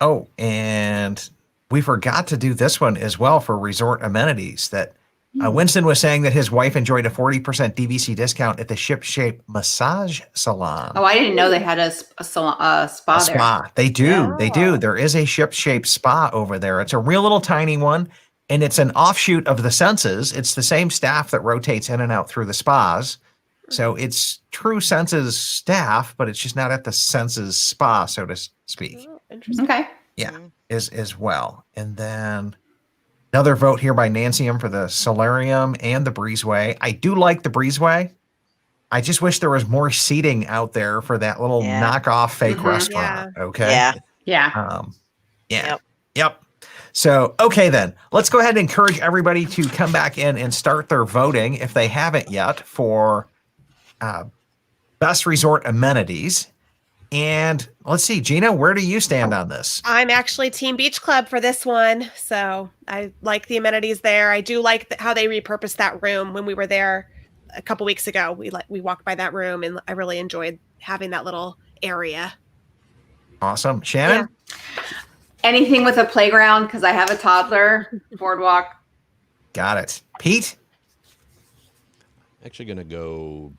Oh, and we forgot to do this one as well for resort amenities. That Winston was saying that his wife enjoyed a 40% DVC discount at the Ship Shape Massage Salon. Oh, I didn't know they had a spa A there. spa. They do. Yeah. They do. There is a Ship Shape spa over there. It's a real little tiny one, and it's an offshoot of the Senses. It's the same staff that rotates in and out through the spas. So it's true Senses staff, but it's just not at the Senses spa, so to speak. Oh, interesting. Okay. Yeah, as well. And then another vote here by Nancy M for the Solarium and the Breezeway. I do like the Breezeway. I just wish there was more seating out there for that little Yeah. knockoff fake Mhm. restaurant. Okay. Yeah. Yeah. Yeah. Yep. So, okay, then let's go ahead and encourage everybody to come back in and start their voting if they haven't yet for best resort amenities. And let's see, Gina, where do you stand on this? I'm actually Team Beach Club for this one. So I like the amenities there. I do like how they repurposed that room when we were there a couple weeks ago. We walked by that room and I really enjoyed having that little area. Awesome. Shannon? Anything with a playground because I have a toddler. Boardwalk. Got it. Pete? Actually, going to go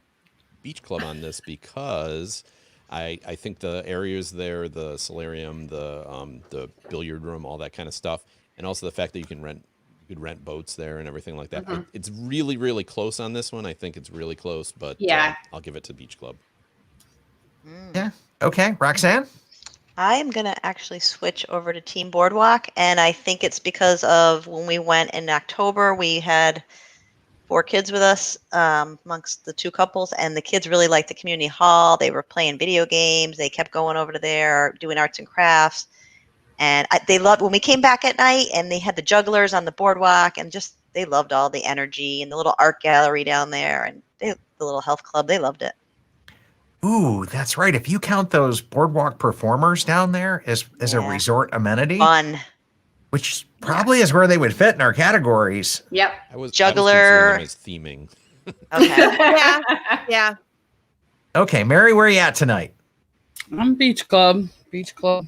beach club on this because I think the areas there, the solarium, the billiard room, all that kind of stuff, and also the fact that you could rent boats there and everything like that. It's really, really close on this one. I think it's really close, but Yeah. I'll give it to beach club. Yeah. Okay. Roxanne? I am going to actually switch over to Team Boardwalk. And I think it's because of when we went in October, we had 4 kids with us amongst the 2 couples. And the kids really liked the community hall. They were playing video games. They kept going over to there, doing arts and crafts. And they loved when we came back at night and they had the jugglers on the boardwalk and just they loved all the energy and the little art gallery down there and the little health club. They loved it. Ooh, that's right. If you count those boardwalk performers down there as a resort amenity, Fun. which probably is where they would fit in our categories. Yep. I was Juggler. considering them as theming. Okay. Yeah. Okay, Mary, where are you at tonight? I'm Beach Club. Beach Club.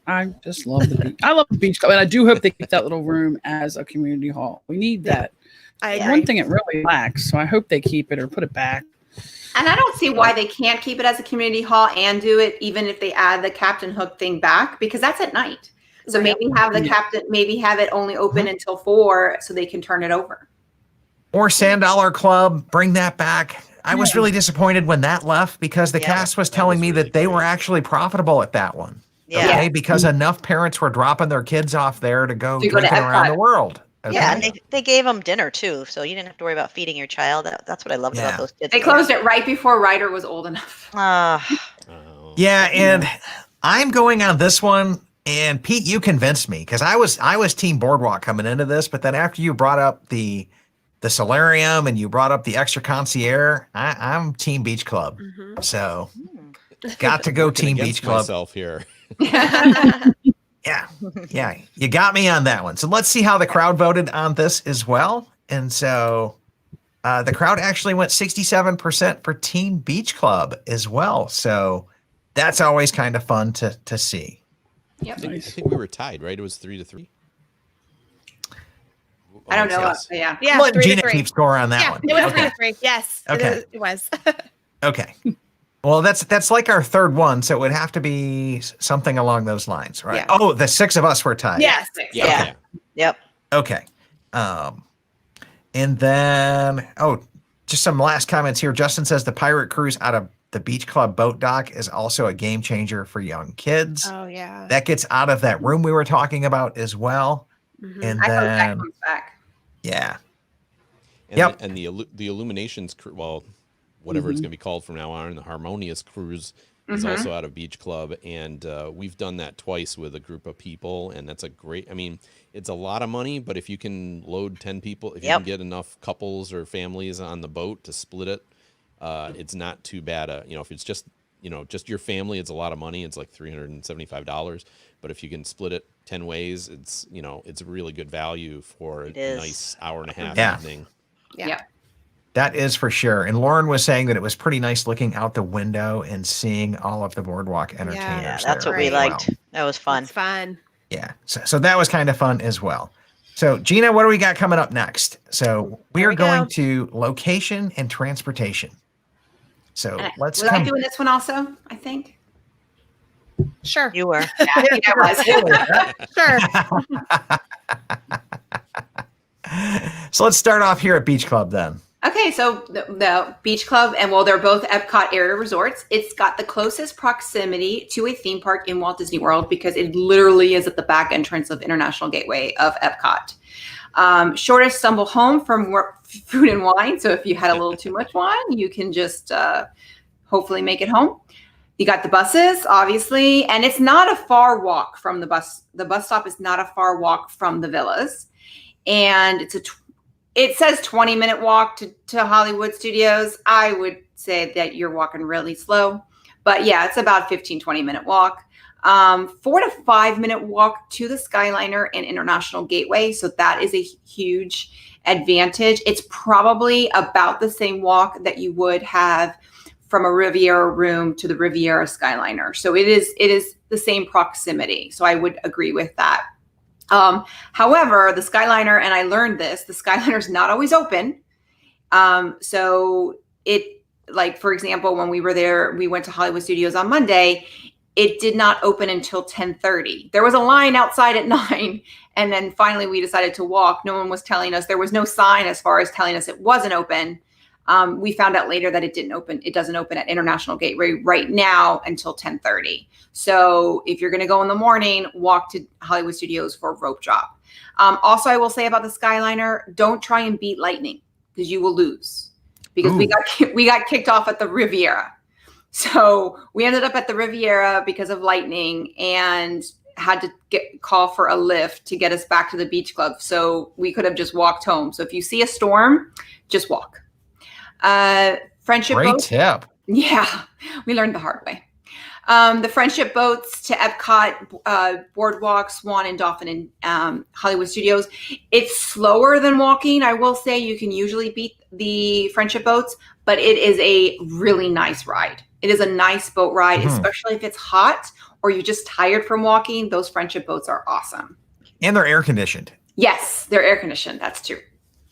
I just love the beach. I love the Beach Club. And I do hope they keep that little room as a community hall. We need that. I Yeah. agree. One thing it really lacks. So I hope they keep it or put it back. And I don't see why they can't keep it as a community hall and do it even if they add the Captain Hook thing back, because that's at night. So Right. maybe have the captain, maybe have it only open until 4 so they can turn it over. Or Sand Dollar Club, bring that back. I was really disappointed when that left because the Yeah. cast was That telling was me really that they were great. actually profitable at that one. Yeah. Okay, because enough parents were dropping their kids off there to go To go to drinking around Epcot. the world. Okay? Yeah, and they gave them dinner too, so you didn't have to worry about feeding your child. That's what I loved Yeah. about those kids. They closed it right before Ryder was old enough. Oh. Yeah, and I'm going on this one. And Pete, you convinced me because I was Team Boardwalk coming into this, but then after you brought up the solarium and you brought up the extra concierge, I'm Team Beach Club. So got to go Working Team against Beach Club. myself here. Yeah, yeah, you got me on that one. So let's see how the crowd voted on this as well. And so the crowd actually went 67% for Team Beach Club as well. So that's always kind of fun to see. Yep. I think we were tied, right? It was 3-3. I don't know. Yes. Yeah. Yeah. Let 3 to Gina 3. keep score on that Yeah, one. it was Okay. 3 to 3. Yes. Okay. It was. Okay. Well, that's like our third one, so it would have to be something along those lines, right? Yeah. Oh, the 6 of us were tied. Yes. Yeah. Yeah. Okay. Yep. Okay. And then just some last comments here. Justin says the pirate cruise out of the Beach Club boat dock is also a game changer for young kids. Oh yeah. That gets out of that room we were talking about as well. Mhm. And I hope that then comes back. yeah. And Yep. and the Illuminations, well, whatever it's going to be called from now on, the Harmonious Cruise is also out of Beach Club, and we've done that twice with a group of people, and that's a great. I mean, it's a lot of money, but if you can load 10 people, if you can get enough couples or families on the boat to split it, it's not too bad. If it's just just your family, it's a lot of money. It's like $375, but if you can split it 10 ways, it's it's a really good value for a nice hour and a half evening. Yeah. Yep. That is for sure. And Lauren was saying that it was pretty nice looking out the window and seeing all of the boardwalk entertainers. Yeah, that's there what we as well. liked. That was fun. It's fun. Yeah. So that was kind of fun as well. So Gina, what do we got coming up next? So we There are we going go. to location and transportation. So And let's was I come. doing this one also? I think. You Sure. were. Yeah, I think I was. Sure. So let's start off here at Beach Club then. Okay, so the Beach Club, and they're both Epcot area resorts. It's got the closest proximity to a theme park in Walt Disney World because it literally is at the back entrance of International Gateway of Epcot. Shortest stumble home from food and wine. So if you had a little too much wine, you can just hopefully make it home. You got the buses, obviously, and it's not a far walk from the bus. The bus stop is not a far walk from the villas. And it says 20-minute walk to Hollywood Studios. I would say that you're walking really slow, but yeah, it's about 20-minute walk. 4 to 5 minute walk to the Skyliner and International Gateway. So that is a huge advantage. It's probably about the same walk that you would have from a Riviera room to the Riviera Skyliner. So it is the same proximity. So I would agree with that. However, the Skyliner, and I learned this, the Skyliner is not always open. So it, like, for example, when we were there, we went to Hollywood Studios on Monday. It did not open until 10:30. There was a line outside at 9. And then finally we decided to walk. No one was telling us, there was no sign as far as telling us it wasn't open. We found out later that it didn't open. It doesn't open at International Gateway right now until 10:30. So if you're going to go in the morning, walk to Hollywood Studios for a rope drop. Also, I will say about the Skyliner, don't try and beat Lightning because you will lose. Because we got kicked off at the Riviera. So we ended up at the Riviera because of Lightning and had to call for a lift to get us back to the beach club. So we could have just walked home. So if you see a storm, just walk. Friendship Great boats. tip. Yeah, we learned the hard way. The friendship boats to Epcot, Boardwalk, Swan, and Dolphin, and Hollywood Studios. It's slower than walking. I will say you can usually beat the friendship boats, but it is a really nice ride. It is a nice boat ride, especially if it's hot or you're just tired from walking. Those friendship boats are awesome. And they're air conditioned. Yes, they're air conditioned. That's true.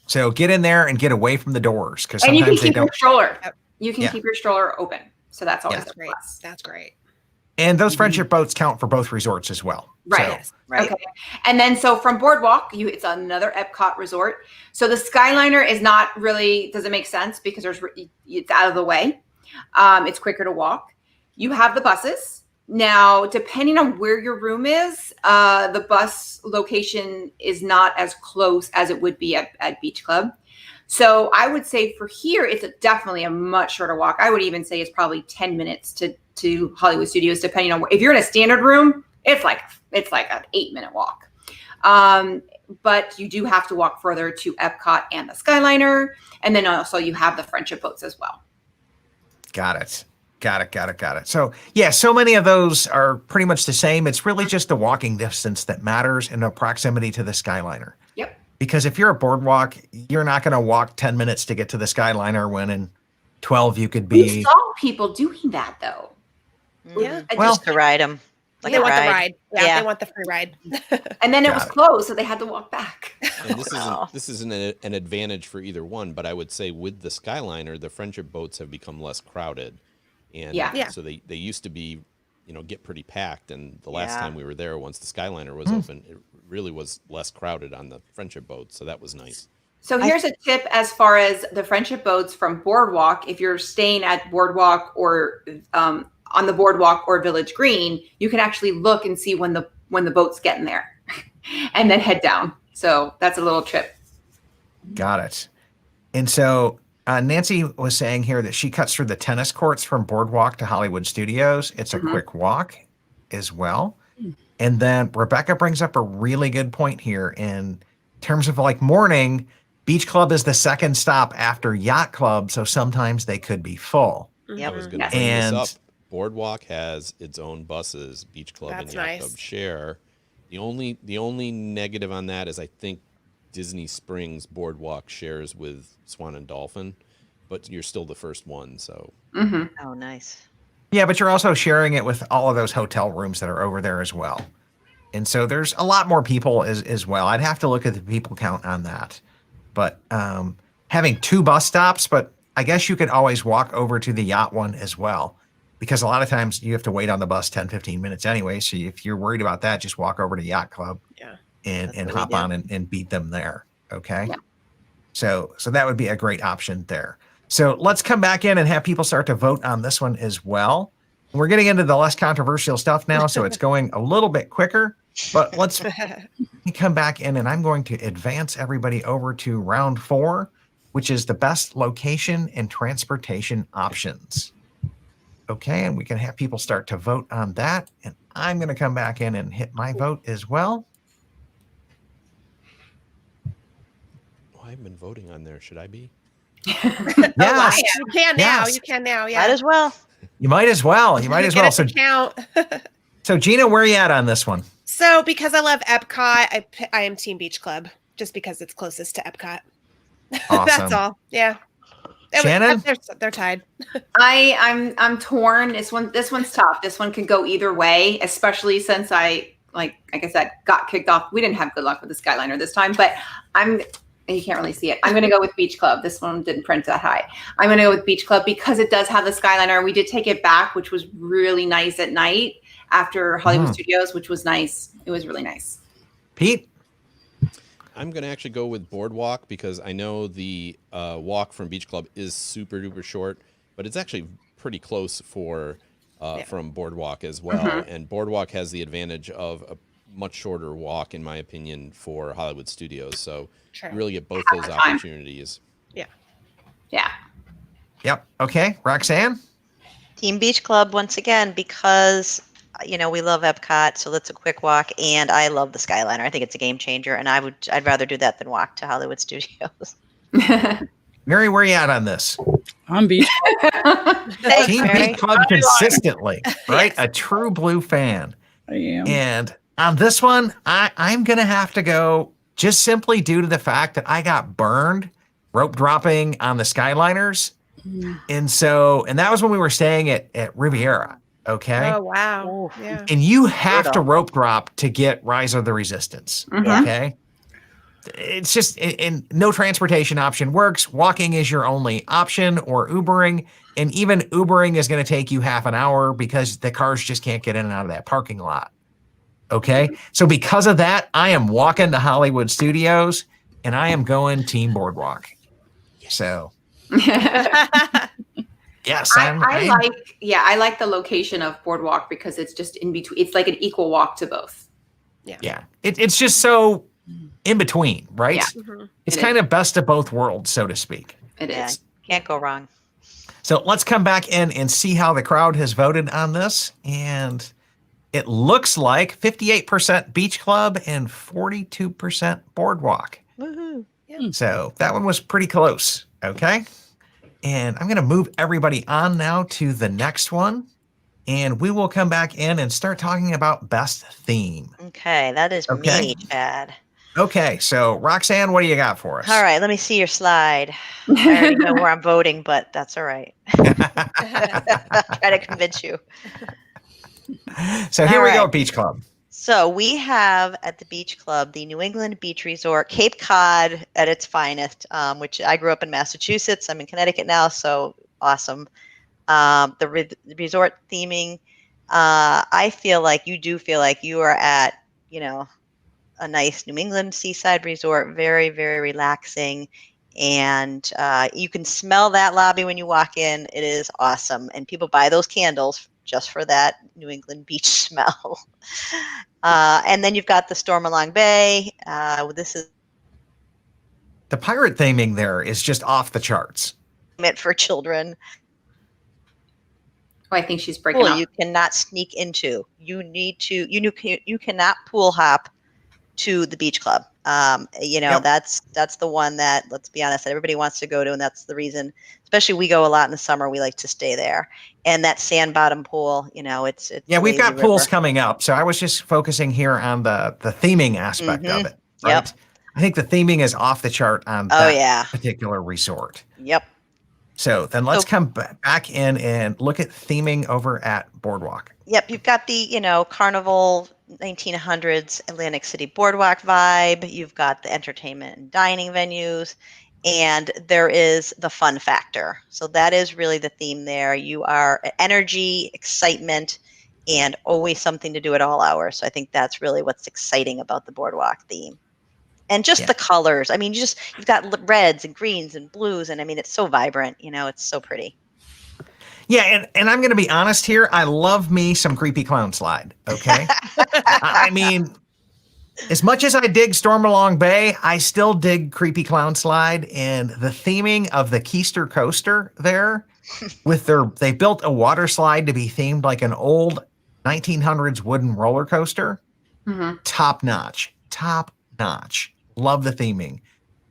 So get in there and get away from the doors because And you can sometimes they keep your don't. stroller. You can keep your stroller open. So that's always That's a great. plus. That's great. And those friendship boats count for both resorts as well. Right. So, Yes. Right. Okay. And then so from Boardwalk, it's another Epcot resort. So the Skyliner is not really, doesn't make sense because it's out of the way. It's quicker to walk. You have the buses. Now, depending on where your room is, the bus location is not as close as it would be at Beach Club. So I would say for here, it's definitely a much shorter walk. I would even say it's probably 10 minutes to Hollywood Studios, depending on if you're in a standard room, it's like an 8-minute walk. But you do have to walk further to Epcot and the Skyliner. And then also you have the friendship boats as well. Got it. So yeah, so many of those are pretty much the same. It's really just the walking distance that matters and the proximity to the Skyliner. Yep. Because if you're a Boardwalk, you're not going to walk 10 minutes to get to the Skyliner when in 12 you could We be. saw people doing that though. Yeah. Well, Just to ride them. Like They a want the ride. ride. Yeah, Yeah. they want the free ride. And then it Got was it. closed, so they had to walk back. And Wow. this isn't an advantage for either one, but I would say with the Skyliner, the friendship boats have become less crowded. And Yeah. so they used to be, get pretty packed. And the last Yeah. time we were there, once the Skyliner was open, it really was less crowded on the friendship boats. So that was nice. So here's a tip as far as the friendship boats from Boardwalk. If you're staying at Boardwalk or on the Boardwalk or Village Green, you can actually look and see when the boat's getting there and then head down. So that's a little trip. Got it. And so Nancy was saying here that she cuts through the tennis courts from Boardwalk to Hollywood Studios. It's a quick walk as well. And then Rebecca brings up a really good point here in terms of like morning. Beach Club is the second stop after Yacht Club, so sometimes they could be full. Yep. I was going Yes. to bring And- this up. Boardwalk has its own buses. Beach Club That's and Yacht nice. Club share. The only negative on that is I think Disney Springs Boardwalk shares with Swan and Dolphin, but you're still the first one. So Oh, nice. Yeah, but you're also sharing it with all of those hotel rooms that are over there as well. And so there's a lot more people as well. I'd have to look at the people count on that. But having 2 bus stops, but I guess you could always walk over to the yacht one as well. Because a lot of times you have to wait on the bus 10, 15 minutes anyway. So if you're worried about that, just walk over to Yacht Club and That's what we hop do. on and beat them there. Okay. Yeah. So that would be a great option there. So let's come back in and have people start to vote on this one as well. We're getting into the less controversial stuff now, so it's going a little bit quicker, but let's come back in and I'm going to advance everybody over to round 4, which is the best location and transportation options. Okay, and we can have people start to vote on that. And I'm going to come back in and hit my vote as well. oh, I've been voting on there. Should I be? Yes, You can now. Yes. You can now. Yeah. Might as well. you might as well. You might as Get well. it to count. So Gina, where are you at on this one? So because I love Epcot, I am Team Beach Club just because it's closest to Epcot. That's Awesome. all. Yeah. Shannon? They're tied. I'm torn. This one's tough. This one could go either way, especially since like I said, got kicked off. We didn't have good luck with the Skyliner this time, but you can't really see it. I'm going to go with Beach Club. This one didn't print that high. I'm going to go with Beach Club because it does have the Skyliner. We did take it back, which was really nice at night after Hollywood Studios, which was nice. It was really nice. Pete? I'm going to actually go with Boardwalk because I know the walk from Beach Club is super duper short, but it's actually pretty close for from Boardwalk as well. And Boardwalk has the advantage of a much shorter walk, in my opinion, for Hollywood Studios. So you really get both those opportunities. Yeah. Yep. Okay. Roxanne? Team Beach Club once again because we love Epcot, so that's a quick walk, and I love the Skyliner. I think it's a game changer, and I'd rather do that than walk to Hollywood Studios. Mary, where are you at on this? On Beach. Thanks, Team Mary. Beach Club consistently, right? A true blue fan. I am. And on this one, I'm going to have to go just simply due to the fact that I got burned rope dropping on the Skyliners. And that was when we were staying at Riviera. Okay. Oh, wow. Ooh. Yeah. And you have to rope drop to get Rise of the Resistance. Okay. It's just, and no transportation option works. Walking is your only option, or Ubering. And even Ubering is going to take you half an hour because the cars just can't get in and out of that parking lot. Okay. So because of that, I am walking to Hollywood Studios and I am going Team Boardwalk. So yes, I like the location of Boardwalk because it's just in between. It's like an equal walk to both. Yeah. It's just so in between, right? Yeah. It's kind of best of both worlds, so to speak. It Yeah, is. can't go wrong. So let's come back in and see how the crowd has voted on this. And it looks like 58% Beach Club and 42% Boardwalk. Woohoo. So that one was pretty close. Okay. And I'm going to move everybody on now to the next one. And we will come back in and start talking about best theme. Okay, that is me, Chad. Okay. So Roxanne, what do you got for us? All right, let me see your slide. I already know where I'm voting, but that's all right. Try to convince you. So here All we go, right. Beach Club. So we have at the Beach Club the New England Beach Resort, Cape Cod at its finest, which I grew up in Massachusetts. I'm in Connecticut now, so awesome. The resort theming, I feel like you are at, a nice New England seaside resort, very, very relaxing. And you can smell that lobby when you walk in. It is awesome. And people buy those candles just for that New England beach smell. And then you've got the Stormalong Bay. This is The pirate theming there is just off the charts. meant for children. Oh, I think she's breaking Pool up. you cannot sneak into. You cannot pool hop to the beach club. That's the one that, let's be honest, that everybody wants to go to, and that's the reason. Especially we go a lot in the summer. We like to stay there. And that sand bottom pool, it's We've got lazy pools river. coming up. So I was just focusing here on the theming aspect of it. Right? Yep. I think the theming is off the chart on that yeah. particular resort. Yep. So then let's come back in and look at theming over at Boardwalk. Yep, you've got the, Carnival 1900s Atlantic City Boardwalk vibe. You've got the entertainment and dining venues, and there is the fun factor. So that is really the theme there. You are energy, excitement, and always something to do at all hours. So I think that's really what's exciting about the Boardwalk theme. And just the colors. I mean, you've got reds and greens and blues, and I mean, it's so vibrant. It's so pretty. Yeah, and I'm going to be honest here. I love me some Creepy Clown Slide, okay? I mean, as much as I dig Stormalong Bay, I still dig Creepy Clown Slide, and the theming of the Keister Coaster there they built a water slide to be themed like an old 1900s wooden roller coaster. Mm-hmm. Top notch. Love the theming.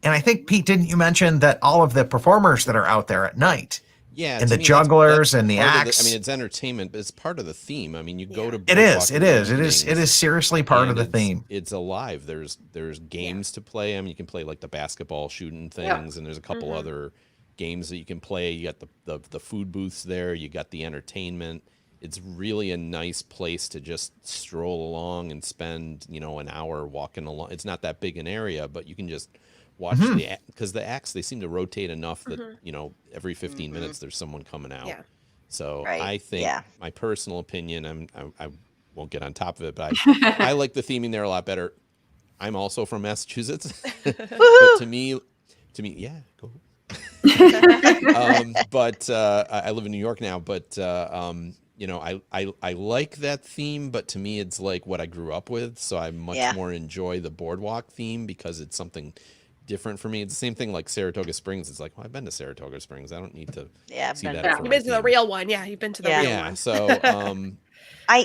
And I think, Pete, didn't you mention that all of the performers that are out there at night, Yeah, and to the me, jugglers and the part of acts. it's entertainment, but it's part of the theme. I mean, you go to It Boardwalk is. in It the is. It is. It evenings, is seriously part of and the theme. It's alive. There's games to play. I mean, you can play like the basketball shooting things, and there's a couple other games that you can play. You got the food booths there. You got the entertainment. It's really a nice place to just stroll along and spend, an hour walking along. It's not that big an area, but you can just watch because the acts, they seem to rotate enough that, every 15 minutes there's someone coming out. Yeah. So Right. I think Yeah. my personal opinion, I won't get on top of it, but I like the theming there a lot better. I'm also from Massachusetts, but to me, yeah, go. But I live in New York now. But you know, I like that theme, but to me, it's like what I grew up with. So I much more enjoy the Boardwalk theme because it's something different for me. It's the same thing like Saratoga Springs. It's like, well, I've been to Saratoga Springs. I don't need to see that. You've been to the real one. Yeah, you've been to the real one. So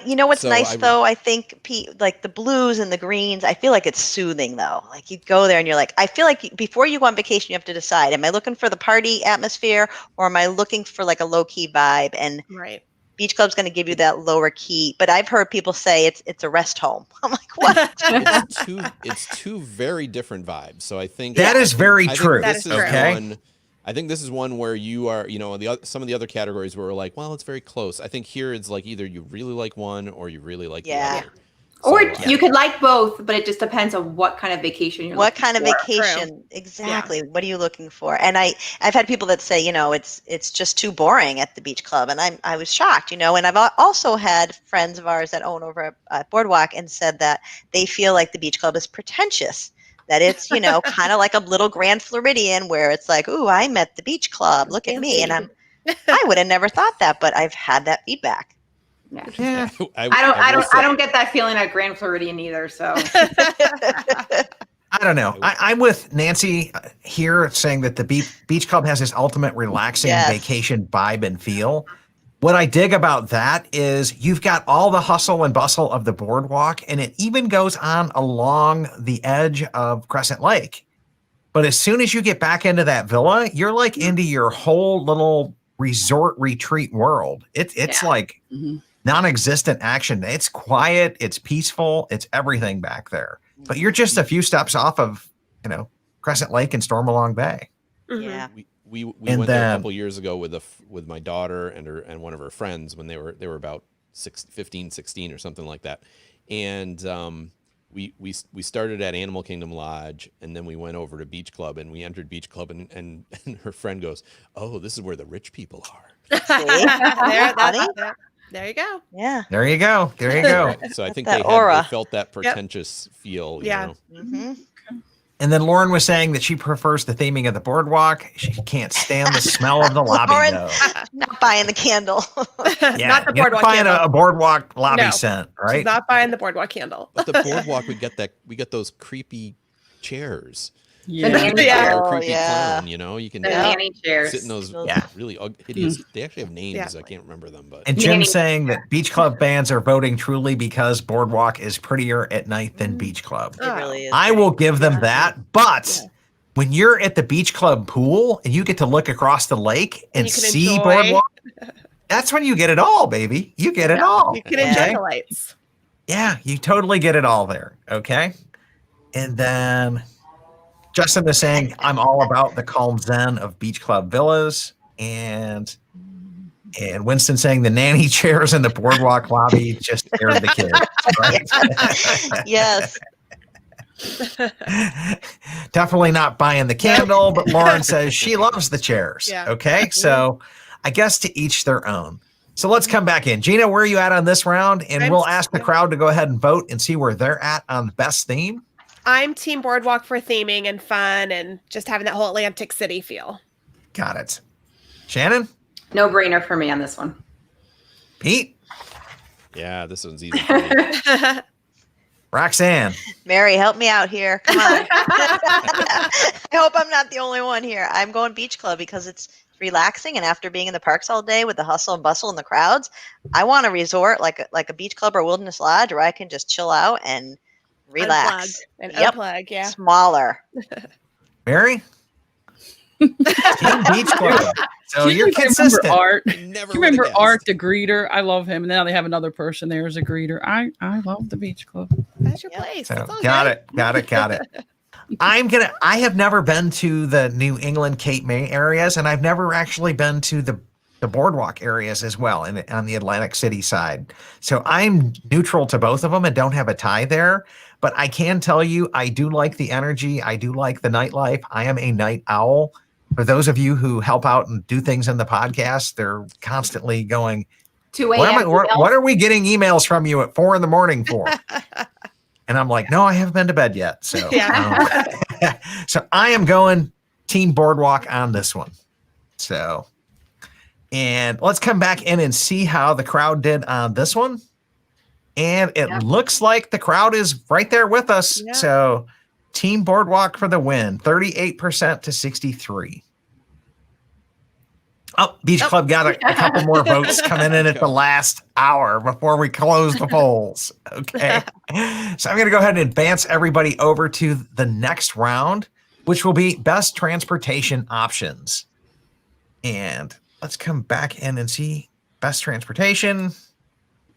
you know what's So nice though? I think like the blues and the greens, I feel like it's soothing though. Like you go there and you're like, I feel like before you go on vacation, you have to decide, am I looking for the party atmosphere or am I looking for like a low key vibe? And Beach Club's going to give you that lower key, but I've heard people say it's a rest home. I'm like, what? it's two very different vibes. So I think that is very true. That is okay. I think this is one where you are, you know, some of the other categories where we're like, well, it's very close. I think here it's like either you really like one or you really like the other. Or you could like both, but it just depends on what kind of vacation you're looking for. What kind of vacation? Exactly. Yeah. What are you looking for? And I've had people that say, you know, it's just too boring at the beach club. And I was shocked, you know, and I've also had friends of ours that own over at Boardwalk and said that they feel like the beach club is pretentious. That it's, you know, kind of like a little Grand Floridian where it's like, ooh, I'm at the beach club. Look at me. And I would have never thought that, but I've had that feedback. Yeah. I don't get that feeling at Grand Floridian either. So I don't know. I'm with Nancy here saying that the beach club has this ultimate relaxing vacation vibe and feel. What I dig about that is you've got all the hustle and bustle of the boardwalk, and it even goes on along the edge of Crescent Lake. But as soon as you get back into that villa, you're like into your whole little resort retreat world. It's like non-existent action. It's quiet. It's peaceful. It's everything back there. But you're just a few steps off of, you know, Crescent Lake and Stormalong Bay. Yeah. We went there a couple years ago with my daughter and one of her friends when they were about 15, 16 or something like that. And we started at Animal Kingdom Lodge and then we went over to Beach Club and we entered Beach Club and her friend goes, "Oh, this is where the rich people are." There you go. Yeah. There you go. There you go. So I think they felt that pretentious feel. You know? Mm-hmm. And then Lauren was saying that she prefers the theming of the boardwalk. She can't stand the smell of the lobby, though. Not buying the candle. Yeah, not the boardwalk candle. A boardwalk lobby scent, right? She's not buying the boardwalk candle. But the boardwalk, we get those creepy chairs. Yeah. Creepy clown, you know, you can nanny chairs. sit in those really hideous. They actually have names. I can't remember them, but. And Jim's saying that Beach Club fans are voting truly because Boardwalk is prettier at night than Beach Club. It really is. I will give them that, but when you're at the Beach Club pool and you get to look across the lake and see Boardwalk, that's when you get it all, baby. You get it all. You can enjoy the lights. Yeah, you totally get it all there. Okay. And then Justin is saying, I'm all about the calm zen of Beach Club villas. And Winston saying the nanny chairs in the boardwalk lobby just scared the kids. Right? Yes. Definitely not buying the candle, but Lauren says she loves the chairs. Yeah. Okay. So I guess to each their own. So let's come back in. Gina, where are you at on this round? And we'll ask the crowd to go ahead and vote and see where they're at on the best theme. I'm Team Boardwalk for theming and fun and just having that whole Atlantic City feel. Got it. Shannon? No brainer for me on this one. Pete? Yeah, this one's easy for me. Roxanne? Mary, help me out here. Come on. I hope I'm not the only one here. I'm going Beach Club because it's relaxing, and after being in the parks all day with the hustle and bustle and the crowds, I want a resort like a Beach Club or Wilderness Lodge where I can just chill out and relax. Unplug, yeah. Smaller. Mary? Team Beach Club. So you're consistent. Remember Art, the greeter? I love him. And now they have another person there as a greeter. I love the Beach Club. That's your place. So, got it. I have never been to the New England Cape May areas, and I've never actually been to the boardwalk areas as well on the Atlantic City side. So I'm neutral to both of them and don't have a tie there. But I can tell you, I do like the energy. I do like the nightlife. I am a night owl. For those of you who help out and do things in the podcast, they're constantly going, 2 a.m. What are we getting emails from you at 4 a.m. for? And I'm like, no, I haven't been to bed yet. So, Yeah. so I am going Team Boardwalk on this one. So, and let's come back in and see how the crowd did on this one. And it looks like the crowd is right there with us. Yeah. So Team Boardwalk for the win, 38% to 63. Oh, Beach Club got a couple more votes coming in at the last hour before we close the polls. Okay. So I'm going to go ahead and advance everybody over to the next round, which will be best transportation options. And let's come back in and see best transportation.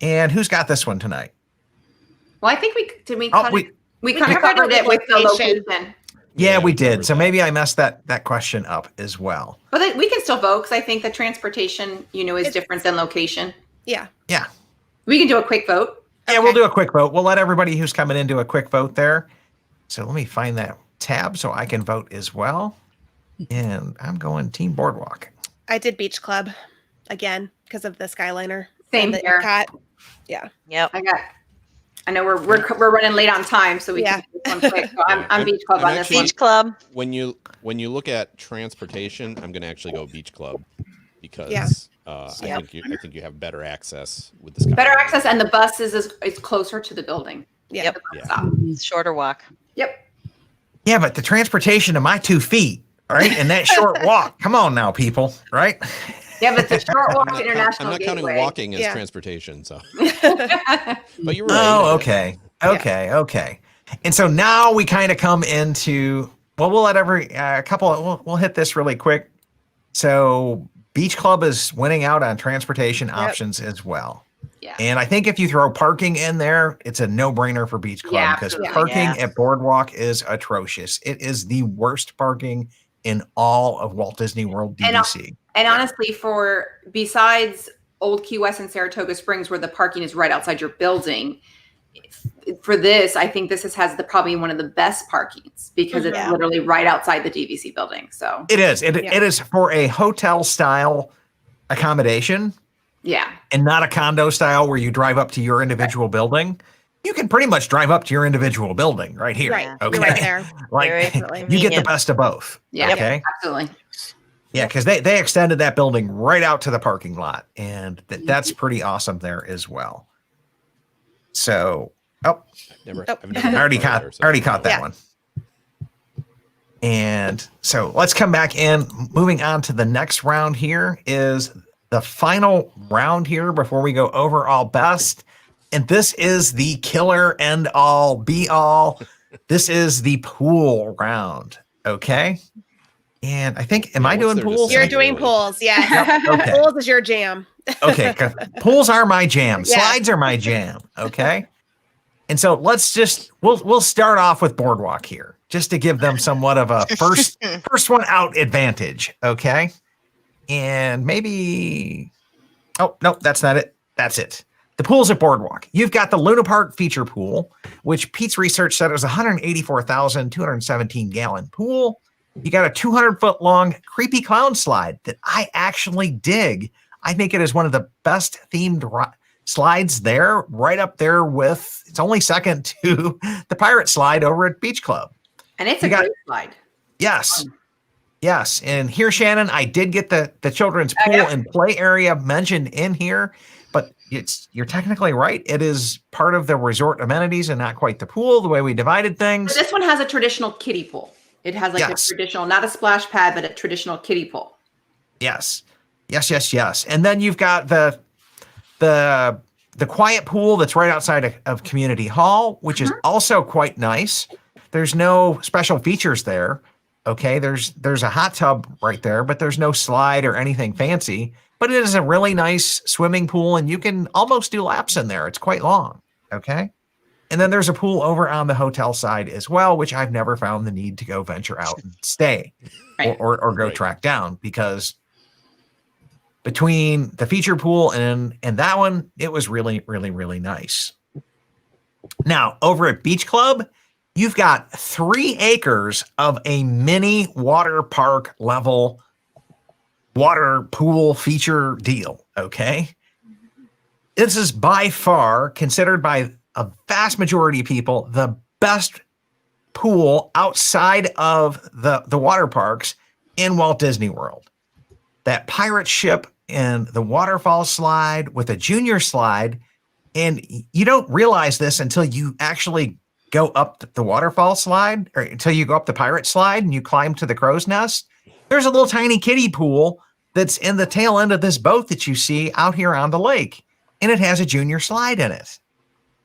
And who's got this one tonight? Well, I think we We kind of covered it with the location. location. Yeah, we did. So maybe I messed that question up as well. But we can still vote because I think the transportation, is different than location. Yeah. Yeah. We can do a quick vote. Yeah, we'll do a quick vote. We'll let everybody who's coming in do a quick vote there. So let me find that tab so I can vote as well. And I'm going Team Boardwalk. I did Beach Club again because of the Skyliner. Same and the here. Epcot. Yeah. Yep. I know we're running late on time, so we can do this one quick. So I'm Beach Club I'm on this actually- one. Beach Club. When you look at transportation, I'm going to actually go Beach Club because Yeah. I think you have better access with the Skyliner. Better access, and the bus is closer to the building. Yeah. Yep. The bus Yeah. stop. Shorter walk. Yep. Yeah, but the transportation to my 2 feet, right? And that short walk. Come on now, people, right? Yeah, but the short walk I'm to International not counting Gateway. walking as Yeah. transportation, so. But you're right. Oh, okay. And so now we kind of come into, well, we'll let we'll hit this really quick. So Beach Club is winning out on transportation options as well. Yeah. And I think if you throw parking in there, it's a no-brainer for Beach Club Yeah, because absolutely. parking at Boardwalk is atrocious. It is the worst parking in all of Walt Disney World DVC. And honestly, besides Old Key West and Saratoga Springs, where the parking is right outside your building, for this, I think this has probably one of the best parkings because it's Yeah. literally right outside the DVC building. So It is. It is for a hotel style accommodation yeah, and not a condo style where you drive up to your individual building. You can pretty much drive up to your individual building right here. Right. Okay. You're right there. Like Very you get the convenient. best of both. yeah, Okay. absolutely. Yeah, because they extended that building right out to the parking lot, and that's pretty awesome there as well. So, I've never I been already there, caught so- that Yeah. one. And so let's come back in. Moving on to the next round here is the final round here before we go overall best. And this is the killer end all be all. This is the pool round. Okay. And I think, am Yeah, I what's doing there to pools? say? You're Really? doing pools. Yeah. Okay. Pools is your jam. Okay. 'Cause pools are my jam. Yeah. Slides are my jam. Okay. And so we'll start off with Boardwalk here, just to give them somewhat of a first one out advantage. Okay. And maybe, oh, no, that's not it. That's it. The pools at Boardwalk. You've got the Luna Park feature pool, which Pete's research said it was a 184,217 gallon pool. You got a 200-foot long creepy clown slide that I actually dig. I think it is one of the best themed slides there, right up there with, it's only second to the pirate slide over at Beach Club. And it's You a got- great slide. Yes. Yes. And here, Shannon, I did get the children's pool and play area mentioned in here, but you're technically right. It is part of the resort amenities and not quite the pool, the way we divided things. But this one has a traditional kiddie pool. It has like Yes. a traditional, not a splash pad, but a traditional kiddie pool. Yes. And then you've got the quiet pool that's right outside of Community Hall, which is also quite nice. There's no special features there. Okay. There's a hot tub right there, but there's no slide or anything fancy, but it is a really nice swimming pool and you can almost do laps in there. It's quite long. Okay. And then there's a pool over on the hotel side as well, which I've never found the need to go venture out and stay Right. or go Right. track down, because between the feature pool and that one, it was really, really, really nice. Now, over at Beach Club, you've got 3 acres of a mini water park level water pool feature deal. Okay. This is by far considered by a vast majority of people, the best pool outside of the water parks in Walt Disney World. That pirate ship and the waterfall slide with a junior slide. And you don't realize this until you actually go up the waterfall slide, or until you go up the pirate slide and you climb to the crow's nest. There's a little tiny kiddie pool that's in the tail end of this boat that you see out here on the lake. And it has a junior slide in it.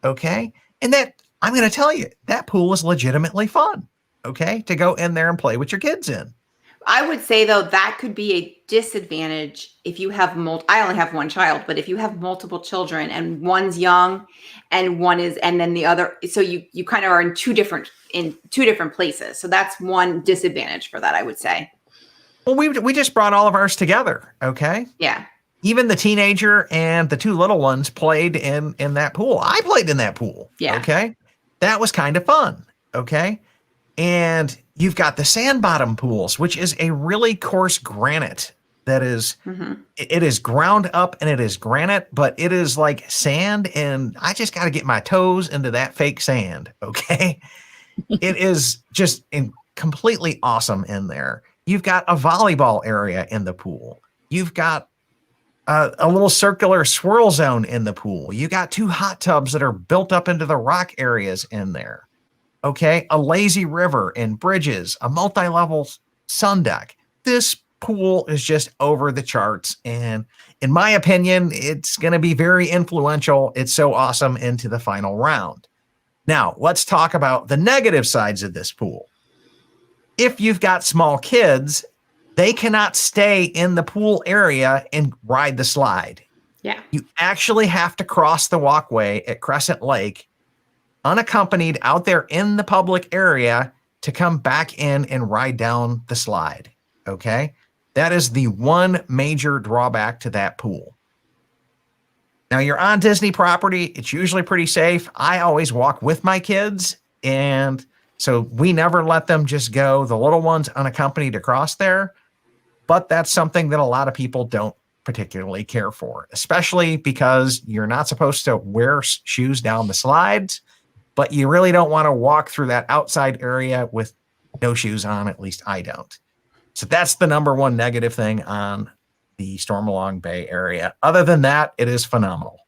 Okay. And that, I'm going to tell you, that pool is legitimately fun. Okay. To go in there and play with your kids in. I would say though, that could be a disadvantage if you have I only have one child, but if you have multiple children and one's young and one is, and then the other, so you kind of are in two different places. So that's one disadvantage for that, I would say. Well, we just brought all of ours together. Okay. Yeah. Even the teenager and the two little ones played in that pool. I played in that pool. Yeah. Okay. That was kind of fun. Okay. And you've got the sand bottom pools, which is a really coarse granite that is, it is ground up and it is granite, but it is like sand. And I just got to get my toes into that fake sand. Okay. It is just completely awesome in there. You've got a volleyball area in the pool. You've got a little circular swirl zone in the pool. You got two hot tubs that are built up into the rock areas in there. Okay, a lazy river and bridges, a multi-level sun deck. This pool is just over the charts. And in my opinion, it's going to be very influential. It's so awesome into the final round. Now, let's talk about the negative sides of this pool. If you've got small kids, they cannot stay in the pool area and ride the slide. Yeah. You actually have to cross the walkway at Crescent Lake unaccompanied out there in the public area to come back in and ride down the slide. Okay. That is the one major drawback to that pool. Now you're on Disney property. It's usually pretty safe. I always walk with my kids. And so we never let them just go, the little ones unaccompanied, across there. But that's something that a lot of people don't particularly care for, especially because you're not supposed to wear shoes down the slides. But you really don't want to walk through that outside area with no shoes on. At least I don't. So that's the number one negative thing on the Stormalong Bay area. Other than that, it is phenomenal.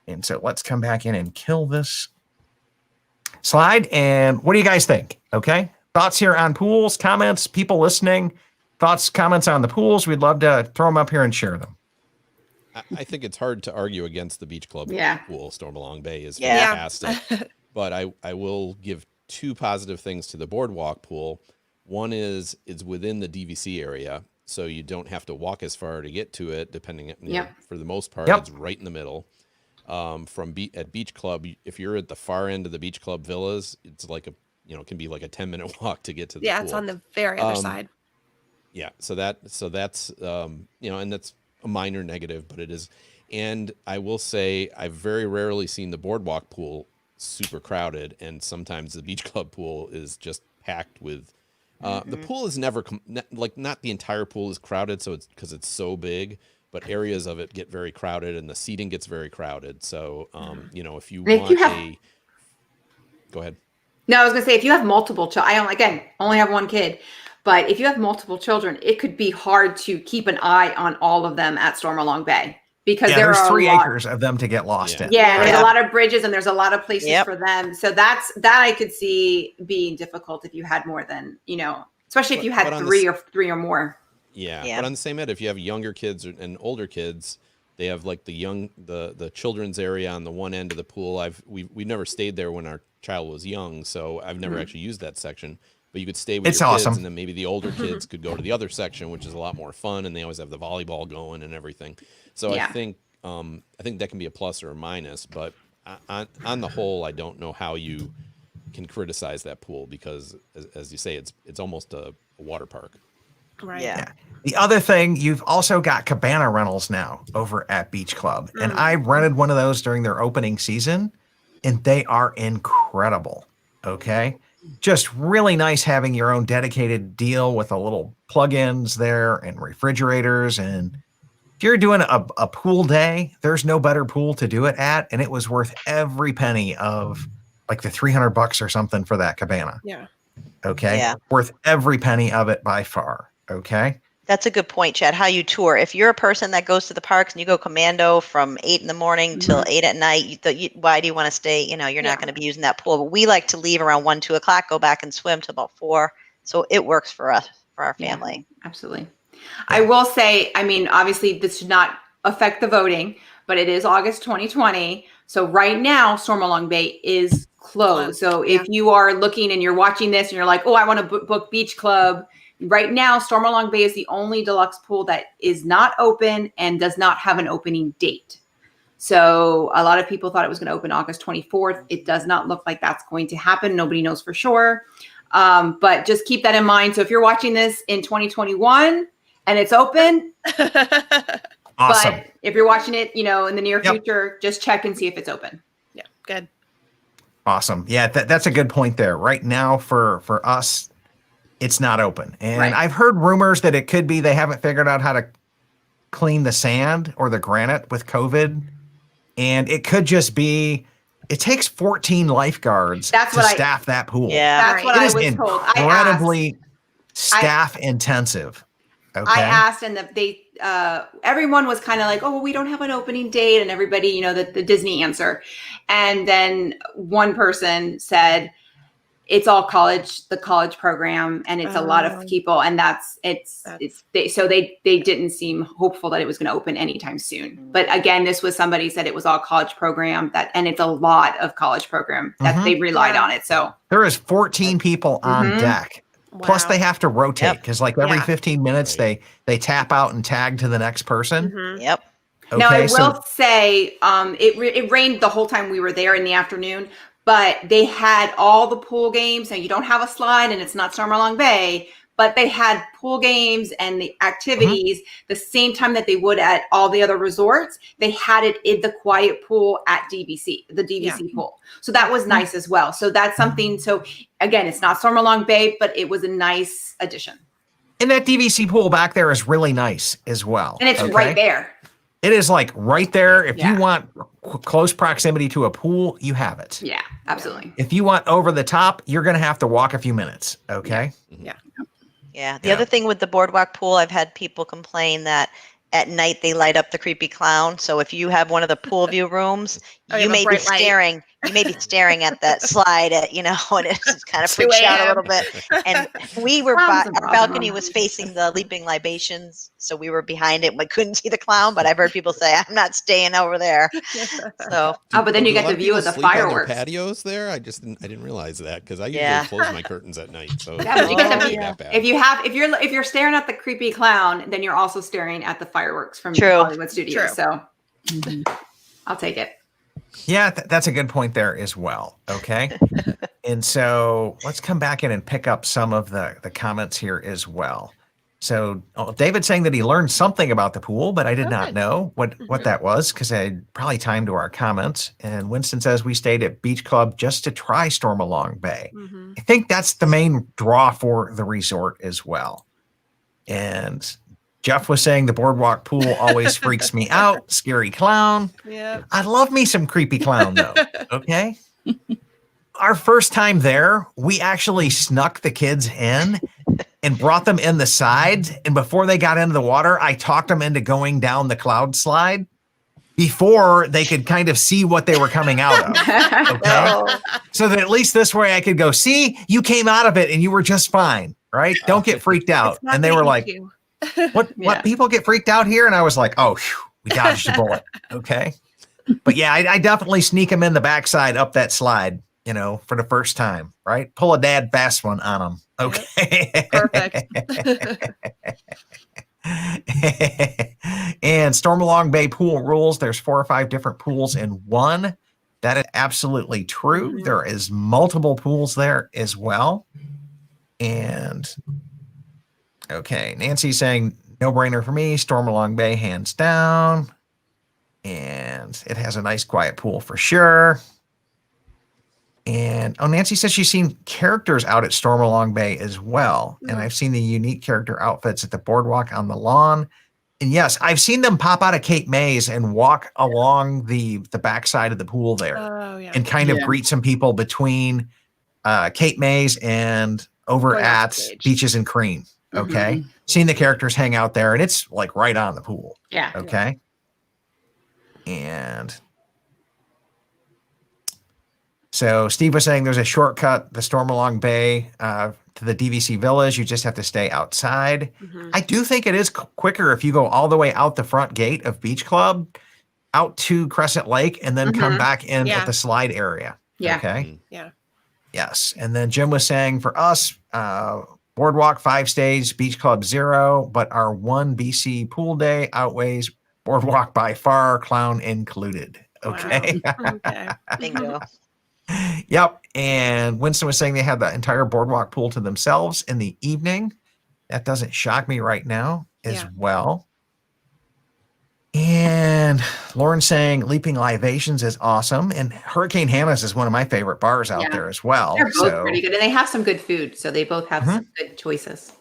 And so let's come back in and kill this slide. And what do you guys think? Okay. Thoughts here on pools, comments, people listening, thoughts, comments on the pools. We'd love to throw them up here and share them. I think it's hard to argue against the Beach Club pool. Stormalong Bay is fantastic. But I will give two positive things to the Boardwalk pool. One is it's within the DVC area, so you don't have to walk as far to get to it, depending on, know, for the most part, it's right in the middle. At Beach Club, if you're at the far end of the Beach Club villas, it's like it can be like a 10-minute walk to get to the pool. It's on the very other side. Yeah, so that's and that's a minor negative, but it is. And I will say I've very rarely seen the Boardwalk pool super crowded, and sometimes the Beach Club pool is just packed with. The pool is never not the entire pool is crowded, so it's because it's so big, but areas of it get very crowded, and the seating gets very crowded. So if you go ahead. No, I was gonna say if you have multiple children, only have one kid. But if you have multiple children, it could be hard to keep an eye on all of them at Stormalong Bay because there's 3 acres of them to get lost in. Yeah, there's a lot of bridges and there's a lot of places for them. So that I could see being difficult if you had more than, especially if you had three or more. Yeah. But on the same end, if you have younger kids and older kids, they have like the children's area on the one end of the pool. We've never stayed there when our child was young, so I've never actually used that section. But you could stay with your kids, and then maybe the older kids could go to the other section, which is a lot more fun, and they always have the volleyball going and everything. So I think that can be a plus or a minus. But on the whole, I don't know how you can criticize that pool because, as you say, it's almost a water park. Right. Yeah. The other thing, you've also got Cabana Rentals now over at Beach Club, and I rented one of those during their opening season, and they are incredible. Okay. Just really nice having your own dedicated deal with a little plugins there and refrigerators. And if you're doing a pool day, there's no better pool to do it at, and it was worth every penny of like the $300 or something for that cabana. Yeah. Okay. Yeah. Worth every penny of it by far. Okay. That's a good point, Chad. How you tour. If you're a person that goes to the parks and you go commando from 8 in the morning till 8 at night, why do you want to stay? You're not going to be using that pool. But we like to leave around 1, 2 o'clock, go back and swim till about 4. So it works for us, for our family. Yeah, absolutely. I will say, I mean, obviously this should not affect the voting, but it is August 2020. So right now, Stormalong Bay is closed. So if you are looking and you're watching this and you're like, oh, I want to book Beach Club. Right now, Stormalong Bay is the only deluxe pool that is not open and does not have an opening date. So a lot of people thought it was going to open August 24th. It does not look like that's going to happen. Nobody knows for sure. But just keep that in mind. So if you're watching this in 2021 and it's open, Awesome. but if you're watching it, in the near future, just check and see if it's open. Yeah. Good. Awesome. Yeah, that's a good point there. Right now for us, it's not open. And I've heard rumors that it could be they haven't figured out how to clean the sand or the granite with COVID. And it could just be, it takes 14 lifeguards to staff that pool. Yeah. That's what I was told. Incredibly staff intensive. Okay. I asked, and they everyone was kind of like, oh, well, we don't have an opening date, and everybody, the Disney answer. And then one person said, it's all the college program, and it's a lot of people, and they didn't seem hopeful that it was going to open anytime soon. But again, this was somebody said it was all college program, and it's a lot of college program that they relied on it. So there is 14 people on deck. Wow. Plus they have to rotate because every 15 minutes they tap out and tag to the next person. Yep. Okay, now I will say it rained the whole time we were there in the afternoon, but they had all the pool games. Now you don't have a slide and it's not Stormalong Bay, but they had pool games and the activities the same time that they would at all the other resorts. They had it in the quiet pool at the DVC pool. So that was nice as well. So that's something. So again, it's not Stormalong Bay, but it was a nice addition. And that DVC pool back there is really nice as well. And it's right there. It is like right there. If you want close proximity to a pool, you have it. Yeah, absolutely. If you want over the top, you're going to have to walk a few minutes. Okay. Yeah. Yeah. The other thing with the boardwalk pool, I've had people complain that at night they light up the creepy clown. So if you have one of the pool view rooms, you may be staring. You may be staring at that slide and it just kind of freaks you out a little bit. And our balcony was facing the Leaping Libations, so we were behind it. We couldn't see the clown, but I've heard people say, "I'm not staying over there." So, but then you get the view of the fireworks. Patios there. I didn't realize that because I usually close my curtains at night. So but you get if you're staring at the creepy clown, then you're also staring at the fireworks from Hollywood Studios. So I'll take it. Yeah, that's a good point there as well. Okay. And so let's come back in and pick up some of the comments here as well. So David's saying that he learned something about the pool, but I did not know what that was because I had probably timed to our comments. And Winston says we stayed at Beach Club just to try Stormalong Bay. I think that's the main draw for the resort as well. And Jeff was saying the boardwalk pool always freaks me out. Scary clown. Yeah. I love me some creepy clown though. Okay. Our first time there, we actually snuck the kids in and brought them in the sides. And before they got into the water, I talked them into going down the cloud slide before they could kind of see what they were coming out of. Okay. So that at least this way I could go, see, you came out of it and you were just fine. Right. Don't get freaked out. And they were like, what people get freaked out here? And I was like, oh, we dodged a bullet. Okay. But yeah, I definitely sneak them in the backside up that slide, for the first time, right? Pull a dad fast one on them. Okay. Perfect. And Stormalong Bay pool rules. There's 4 or 5 different pools in one. That is absolutely true. There is multiple pools there as well. And okay, Nancy's saying no brainer for me. Stormalong Bay, hands down. And it has a nice quiet pool for sure. And Nancy says she's seen characters out at Stormalong Bay as well. And I've seen the unique character outfits at the boardwalk on the lawn. And yes, I've seen them pop out of Cape May's and walk along the backside of the pool there Oh yeah. and kind of Yeah. greet some people between Cape May's and over Going off at stage. Beaches and Cream. Okay. Seeing the characters hang out there, and it's like right on the pool. Yeah. Okay. And so Steve was saying there's a shortcut, the Stormalong Bay to the DVC Villas. You just have to stay outside. Mhm. I do think it is quicker if you go all the way out the front gate of Beach Club, out to Crescent Lake, and then come back in Yeah. at the slide area. Yeah. Okay. Mm. Yeah. Yes. And then Jim was saying for us, Boardwalk 5 stays, Beach Club 0, but our 1 BC pool day outweighs Boardwalk by far, clown included. Okay. Okay. Bingo. Yep. And Winston was saying they had the entire Boardwalk pool to themselves in the evening. That doesn't shock me right now as Yeah. well. And Lauren saying Leaping Libations is awesome. And Hurricane Hannah's is one of my favorite bars out Yeah. there as well. They're both So, pretty good, and they have some good food, so they both have some good choices.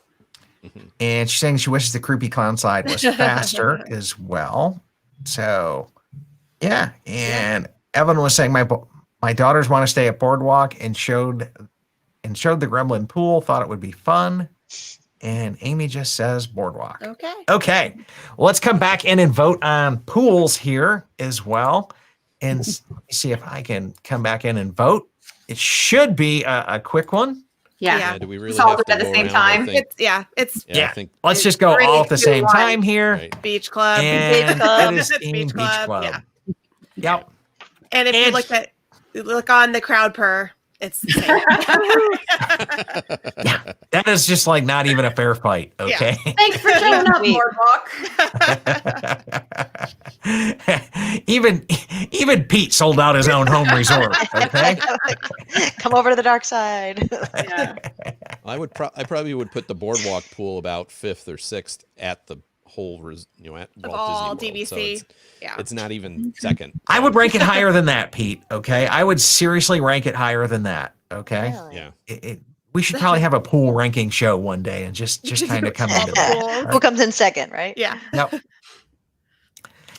and she's saying she wishes the Creepy Clown slide was faster as well. So, yeah. And Evan was saying my daughters want to stay at Boardwalk and showed the Gremlin pool, thought it would be fun. And Amy just says Boardwalk. Okay. Okay, well, let's come back in and vote on pools here as well, and see if I can come back in and vote. It should be a quick one. Yeah. Yeah. Do we really Let's all have do to it at the go same around? I time. think- It's I Yeah. think Let's just go all at the 3, 2, same 1. time here. right. Beach Club. And Club. it is Beach Team Beach Club, Club. yeah. Yep. And if you And- look on the crowd per, it's the same. That is just like not even a fair fight. Okay. Thanks for showing up, Wait. Boardwalk. even Pete sold out his own home resort. Okay. Come over to the dark side. Yeah. I probably would put the Boardwalk pool about 5th or 6th at the whole, at Walt all Disney World. So DVC. Yeah. it's not even second. I would rank it higher than that, Pete. Okay. I would seriously rank it higher than that. Okay. Really? Yeah. We should probably have a pool ranking show one day and just kind of come into that. Who comes in second, right? Yeah. Yep.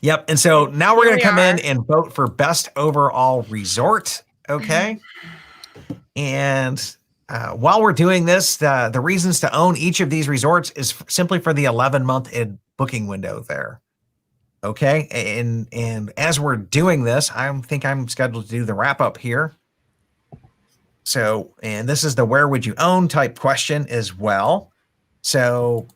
Yep. And so now we're Here going to we come in are. and vote for best overall resort. Okay. And while we're doing this, the reasons to own each of these resorts is simply for the 11-month booking window there. Okay. And as we're doing this, I think I'm scheduled to do the wrap up here. So, and this is the where would you own type question as well. So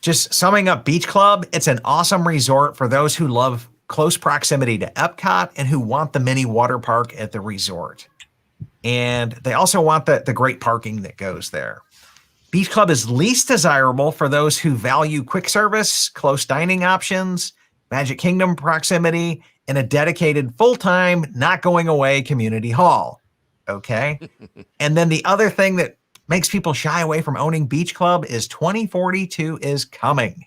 just summing up Beach Club, it's an awesome resort for those who love close proximity to Epcot and who want the mini water park at the resort. And they also want the great parking that goes there. Beach Club is least desirable for those who value quick service, close dining options, Magic Kingdom proximity, and a dedicated full-time, not going away community hall. Okay. And then the other thing that makes people shy away from owning Beach Club is 2042 is coming.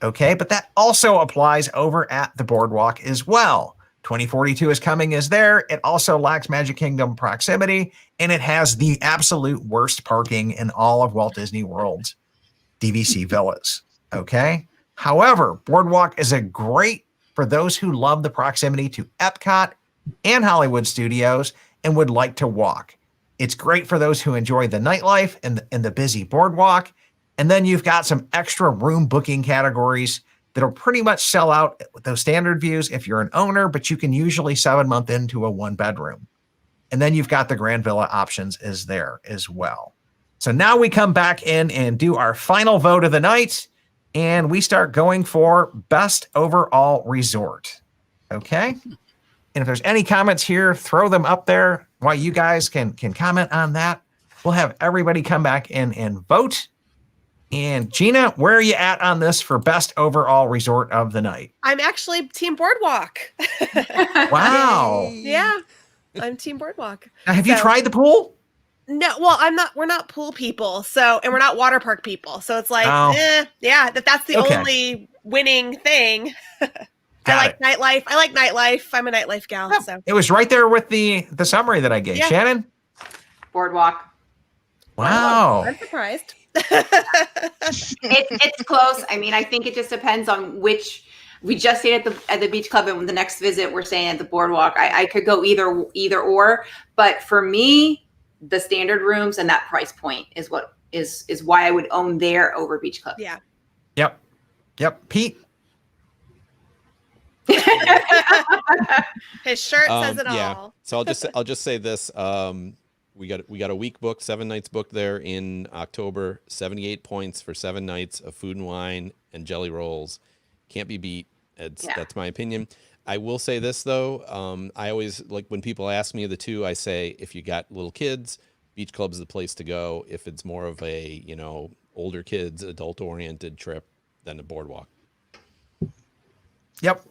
Okay. But that also applies over at the Boardwalk as well. 2042 is coming is there. It also lacks Magic Kingdom proximity, and it has the absolute worst parking in all of Walt Disney World's DVC villas. Okay. However, Boardwalk is a great for those who love the proximity to Epcot and Hollywood Studios and would like to walk. It's great for those who enjoy the nightlife and the busy Boardwalk. And then you've got some extra room booking categories that'll pretty much sell out with those standard views if you're an owner, but you can usually 7-month into a 1-bedroom. And then you've got the Grand Villa options is there as well. So now we come back in and do our final vote of the night, and we start going for best overall resort. Okay. And if there's any comments here, throw them up there while you guys can comment on that. We'll have everybody come back in and vote. And Gina, where are you at on this for best overall resort of the night? I'm actually Team Boardwalk. Wow. Yeah. I'm Team Boardwalk. Now, have you So- tried the pool? No, well, we're not pool people. So, and we're not water park people. So it's like, Oh. yeah, that's the Okay. only winning thing. I Got like it. nightlife. I like nightlife. I'm a nightlife gal. Yep. So It was right there with the summary that I gave. Yeah. Shannon? Boardwalk. Wow. I'm surprised. It's close. I mean, I think it just depends on which. We just stayed at the beach club, and the next visit we're staying at the boardwalk. I could go either or, but for me, the standard rooms and that price point is what is why I would own there over beach club. Yeah. Yep. Pete. His shirt says it Yeah. all. So I'll just say this. We got a week booked, 7 nights booked there in October. 78 points for 7 nights of food and wine and jelly rolls. Can't be beat. That's my opinion. I will say this though. I always like when people ask me of the two, I say if you got little kids, beach club's the place to go. If it's more of a, older kids, adult oriented trip, then the boardwalk. Yep.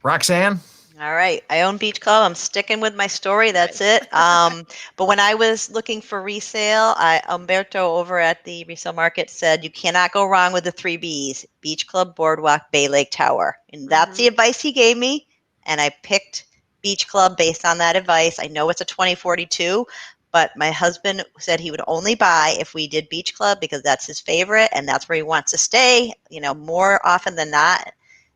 Roxanne. All right. I own Beach Club. I'm sticking with my story. That's it. But when I was looking for resale, Umberto over at the resale market said you cannot go wrong with the 3 Bs: Beach Club, Boardwalk, Bay Lake Tower. And that's the advice he gave me. And I picked Beach Club based on that advice. I know it's a 2042, but my husband said he would only buy if we did Beach Club because that's his favorite and that's where he wants to stay, more often than not.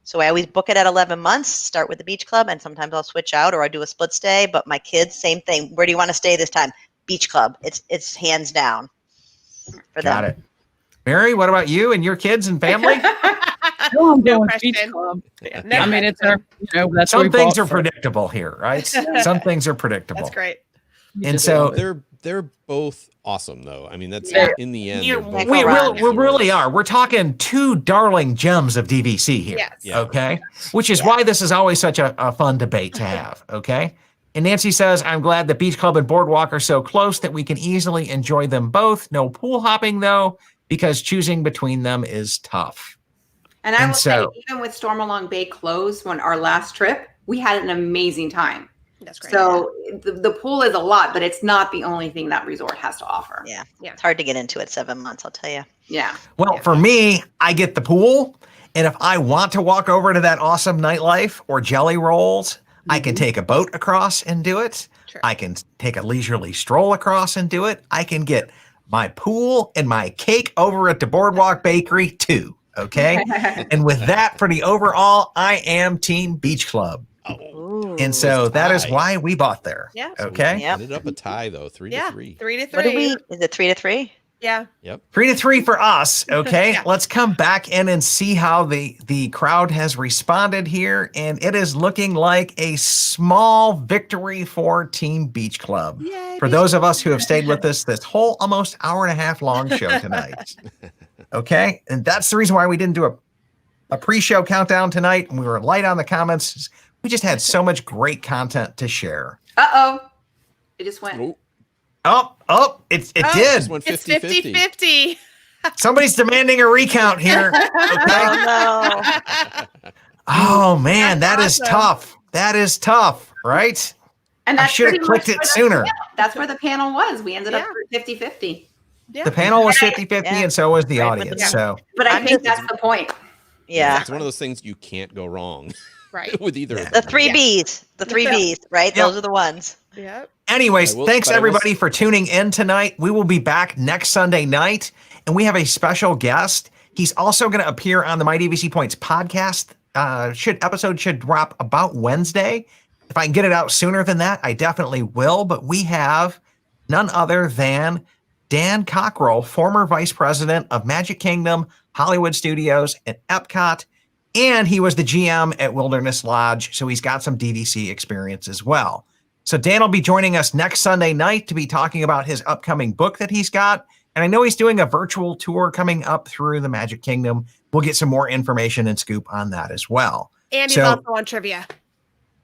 So I always book it at 11 months, start with the beach club, and sometimes I'll switch out or I do a split stay. But my kids, same thing. Where do you want to stay this time? Beach club. It's hands down for them. Got it. Mary, what about you and your kids and family? I'm going Beach Club. Yeah. I mean, it's our, that's Some what we things bought are for. predictable here, right? Some things are predictable. That's great. We And just so love it. They're both awesome though. I mean, that's Yeah. in the end. You- they're both we around. really are. We're talking 2 darling gems of DVC here. Yes. Yeah. Okay. Which is why this is always such a fun debate to have. Okay. And Nancy says, I'm glad the beach club and boardwalk are so close that we can easily enjoy them both. No pool hopping though, because choosing between them is tough. And I And will so- say, even with Storm Along Bay closed when our last trip, we had an amazing time. That's great. So the pool is a lot, but it's not the only thing that resort has to offer. Yeah. Yeah. It's hard to get into at 7 months, I'll tell you. Yeah. Well, for me, I get the pool. And if I want to walk over to that awesome nightlife or jelly rolls, I can take a boat across and do it. Sure. I can take a leisurely stroll across and do it. I can get my pool and my cake over at the Boardwalk Bakery too. Okay. And with that, for the overall, I am Team Beach Club. Ooh. And so that is tie. why we bought there. Yeah. Okay. Yep. Ended up a tie though, 3 to 3. 3 to 3. What do we? Is it 3 to 3? Yeah. Yep. 3 to 3 for us. Okay. Yeah. Let's come back in and see how the crowd has responded here. And it is looking like a small victory for Team Beach Club. Yay, For Beach those of us who have stayed with us this whole almost hour and a half long show tonight. Okay. And that's the reason why we didn't do a pre-show countdown tonight. And we were light on the comments. We just had so much great content to share. Uh-oh. It just went. Oh, It Oh, did. just went It's 50-50. 50-50. Somebody's demanding a recount here. Okay. Oh, no. Oh man, That's that is awesome. tough. That is tough, right? And I that's should have pretty clicked much it where the sooner. panel- That's where the panel was. We ended up Yeah. 50-50. Yeah. The panel was 50-50 Yeah. and so was the Right, but audience. yeah. So But I I'm think just- that's the point. Yeah. It's one of those things you can't go wrong Right. with either of The them. 3 Bs. The 3 Yeah. Bs, right? Yep. Those are the ones. Yep. anyways, I will- thanks but I will everybody s- for tuning in tonight. We will be back next Sunday night and we have a special guest. He's also going to appear on the My DVC Points podcast. Episode should drop about Wednesday. If I can get it out sooner than that, I definitely will. But we have none other than Dan Cockrell, former vice president of Magic Kingdom, Hollywood Studios, and Epcot. And he was the GM at Wilderness Lodge. So he's got some DVC experience as well. So Dan will be joining us next Sunday night to be talking about his upcoming book that he's got. And I know he's doing a virtual tour coming up through the Magic Kingdom. We'll get some more information and scoop on that as well. And he's So- also on trivia.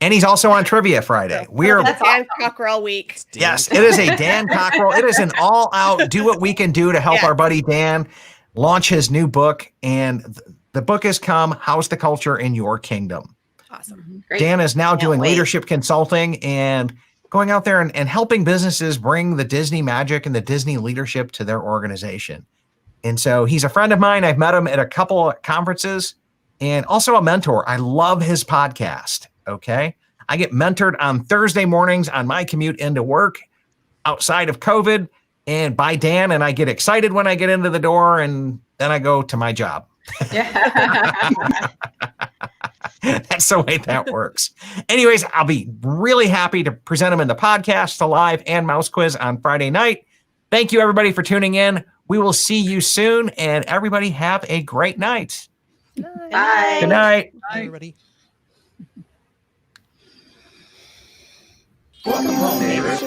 And he's also on Trivia Friday. We're That's Dan awesome. Cockrell week. yes, it is a Dan Cockrell. It is an all-out do what we can do to help Yeah. our buddy Dan launch his new book. And the book has come, How's the Culture in Your Kingdom? Awesome. Great. Dan is now Can't doing wait. leadership consulting and going out there and helping businesses bring the Disney magic and the Disney leadership to their organization. And so he's a friend of mine. I've met him at a couple of conferences and also a mentor. I love his podcast. Okay. I get mentored on Thursday mornings on my commute into work outside of COVID. and by Dan, and I get excited when I get into the door, and then I go to my job. Yeah. That's the way that works. Anyways, I'll be really happy to present them in the podcast, the live and mouse quiz on Friday night. Thank you, everybody, for tuning in. We will see you soon, and everybody have a great night. Bye. Good night. Hi, everybody. Welcome home, neighbors.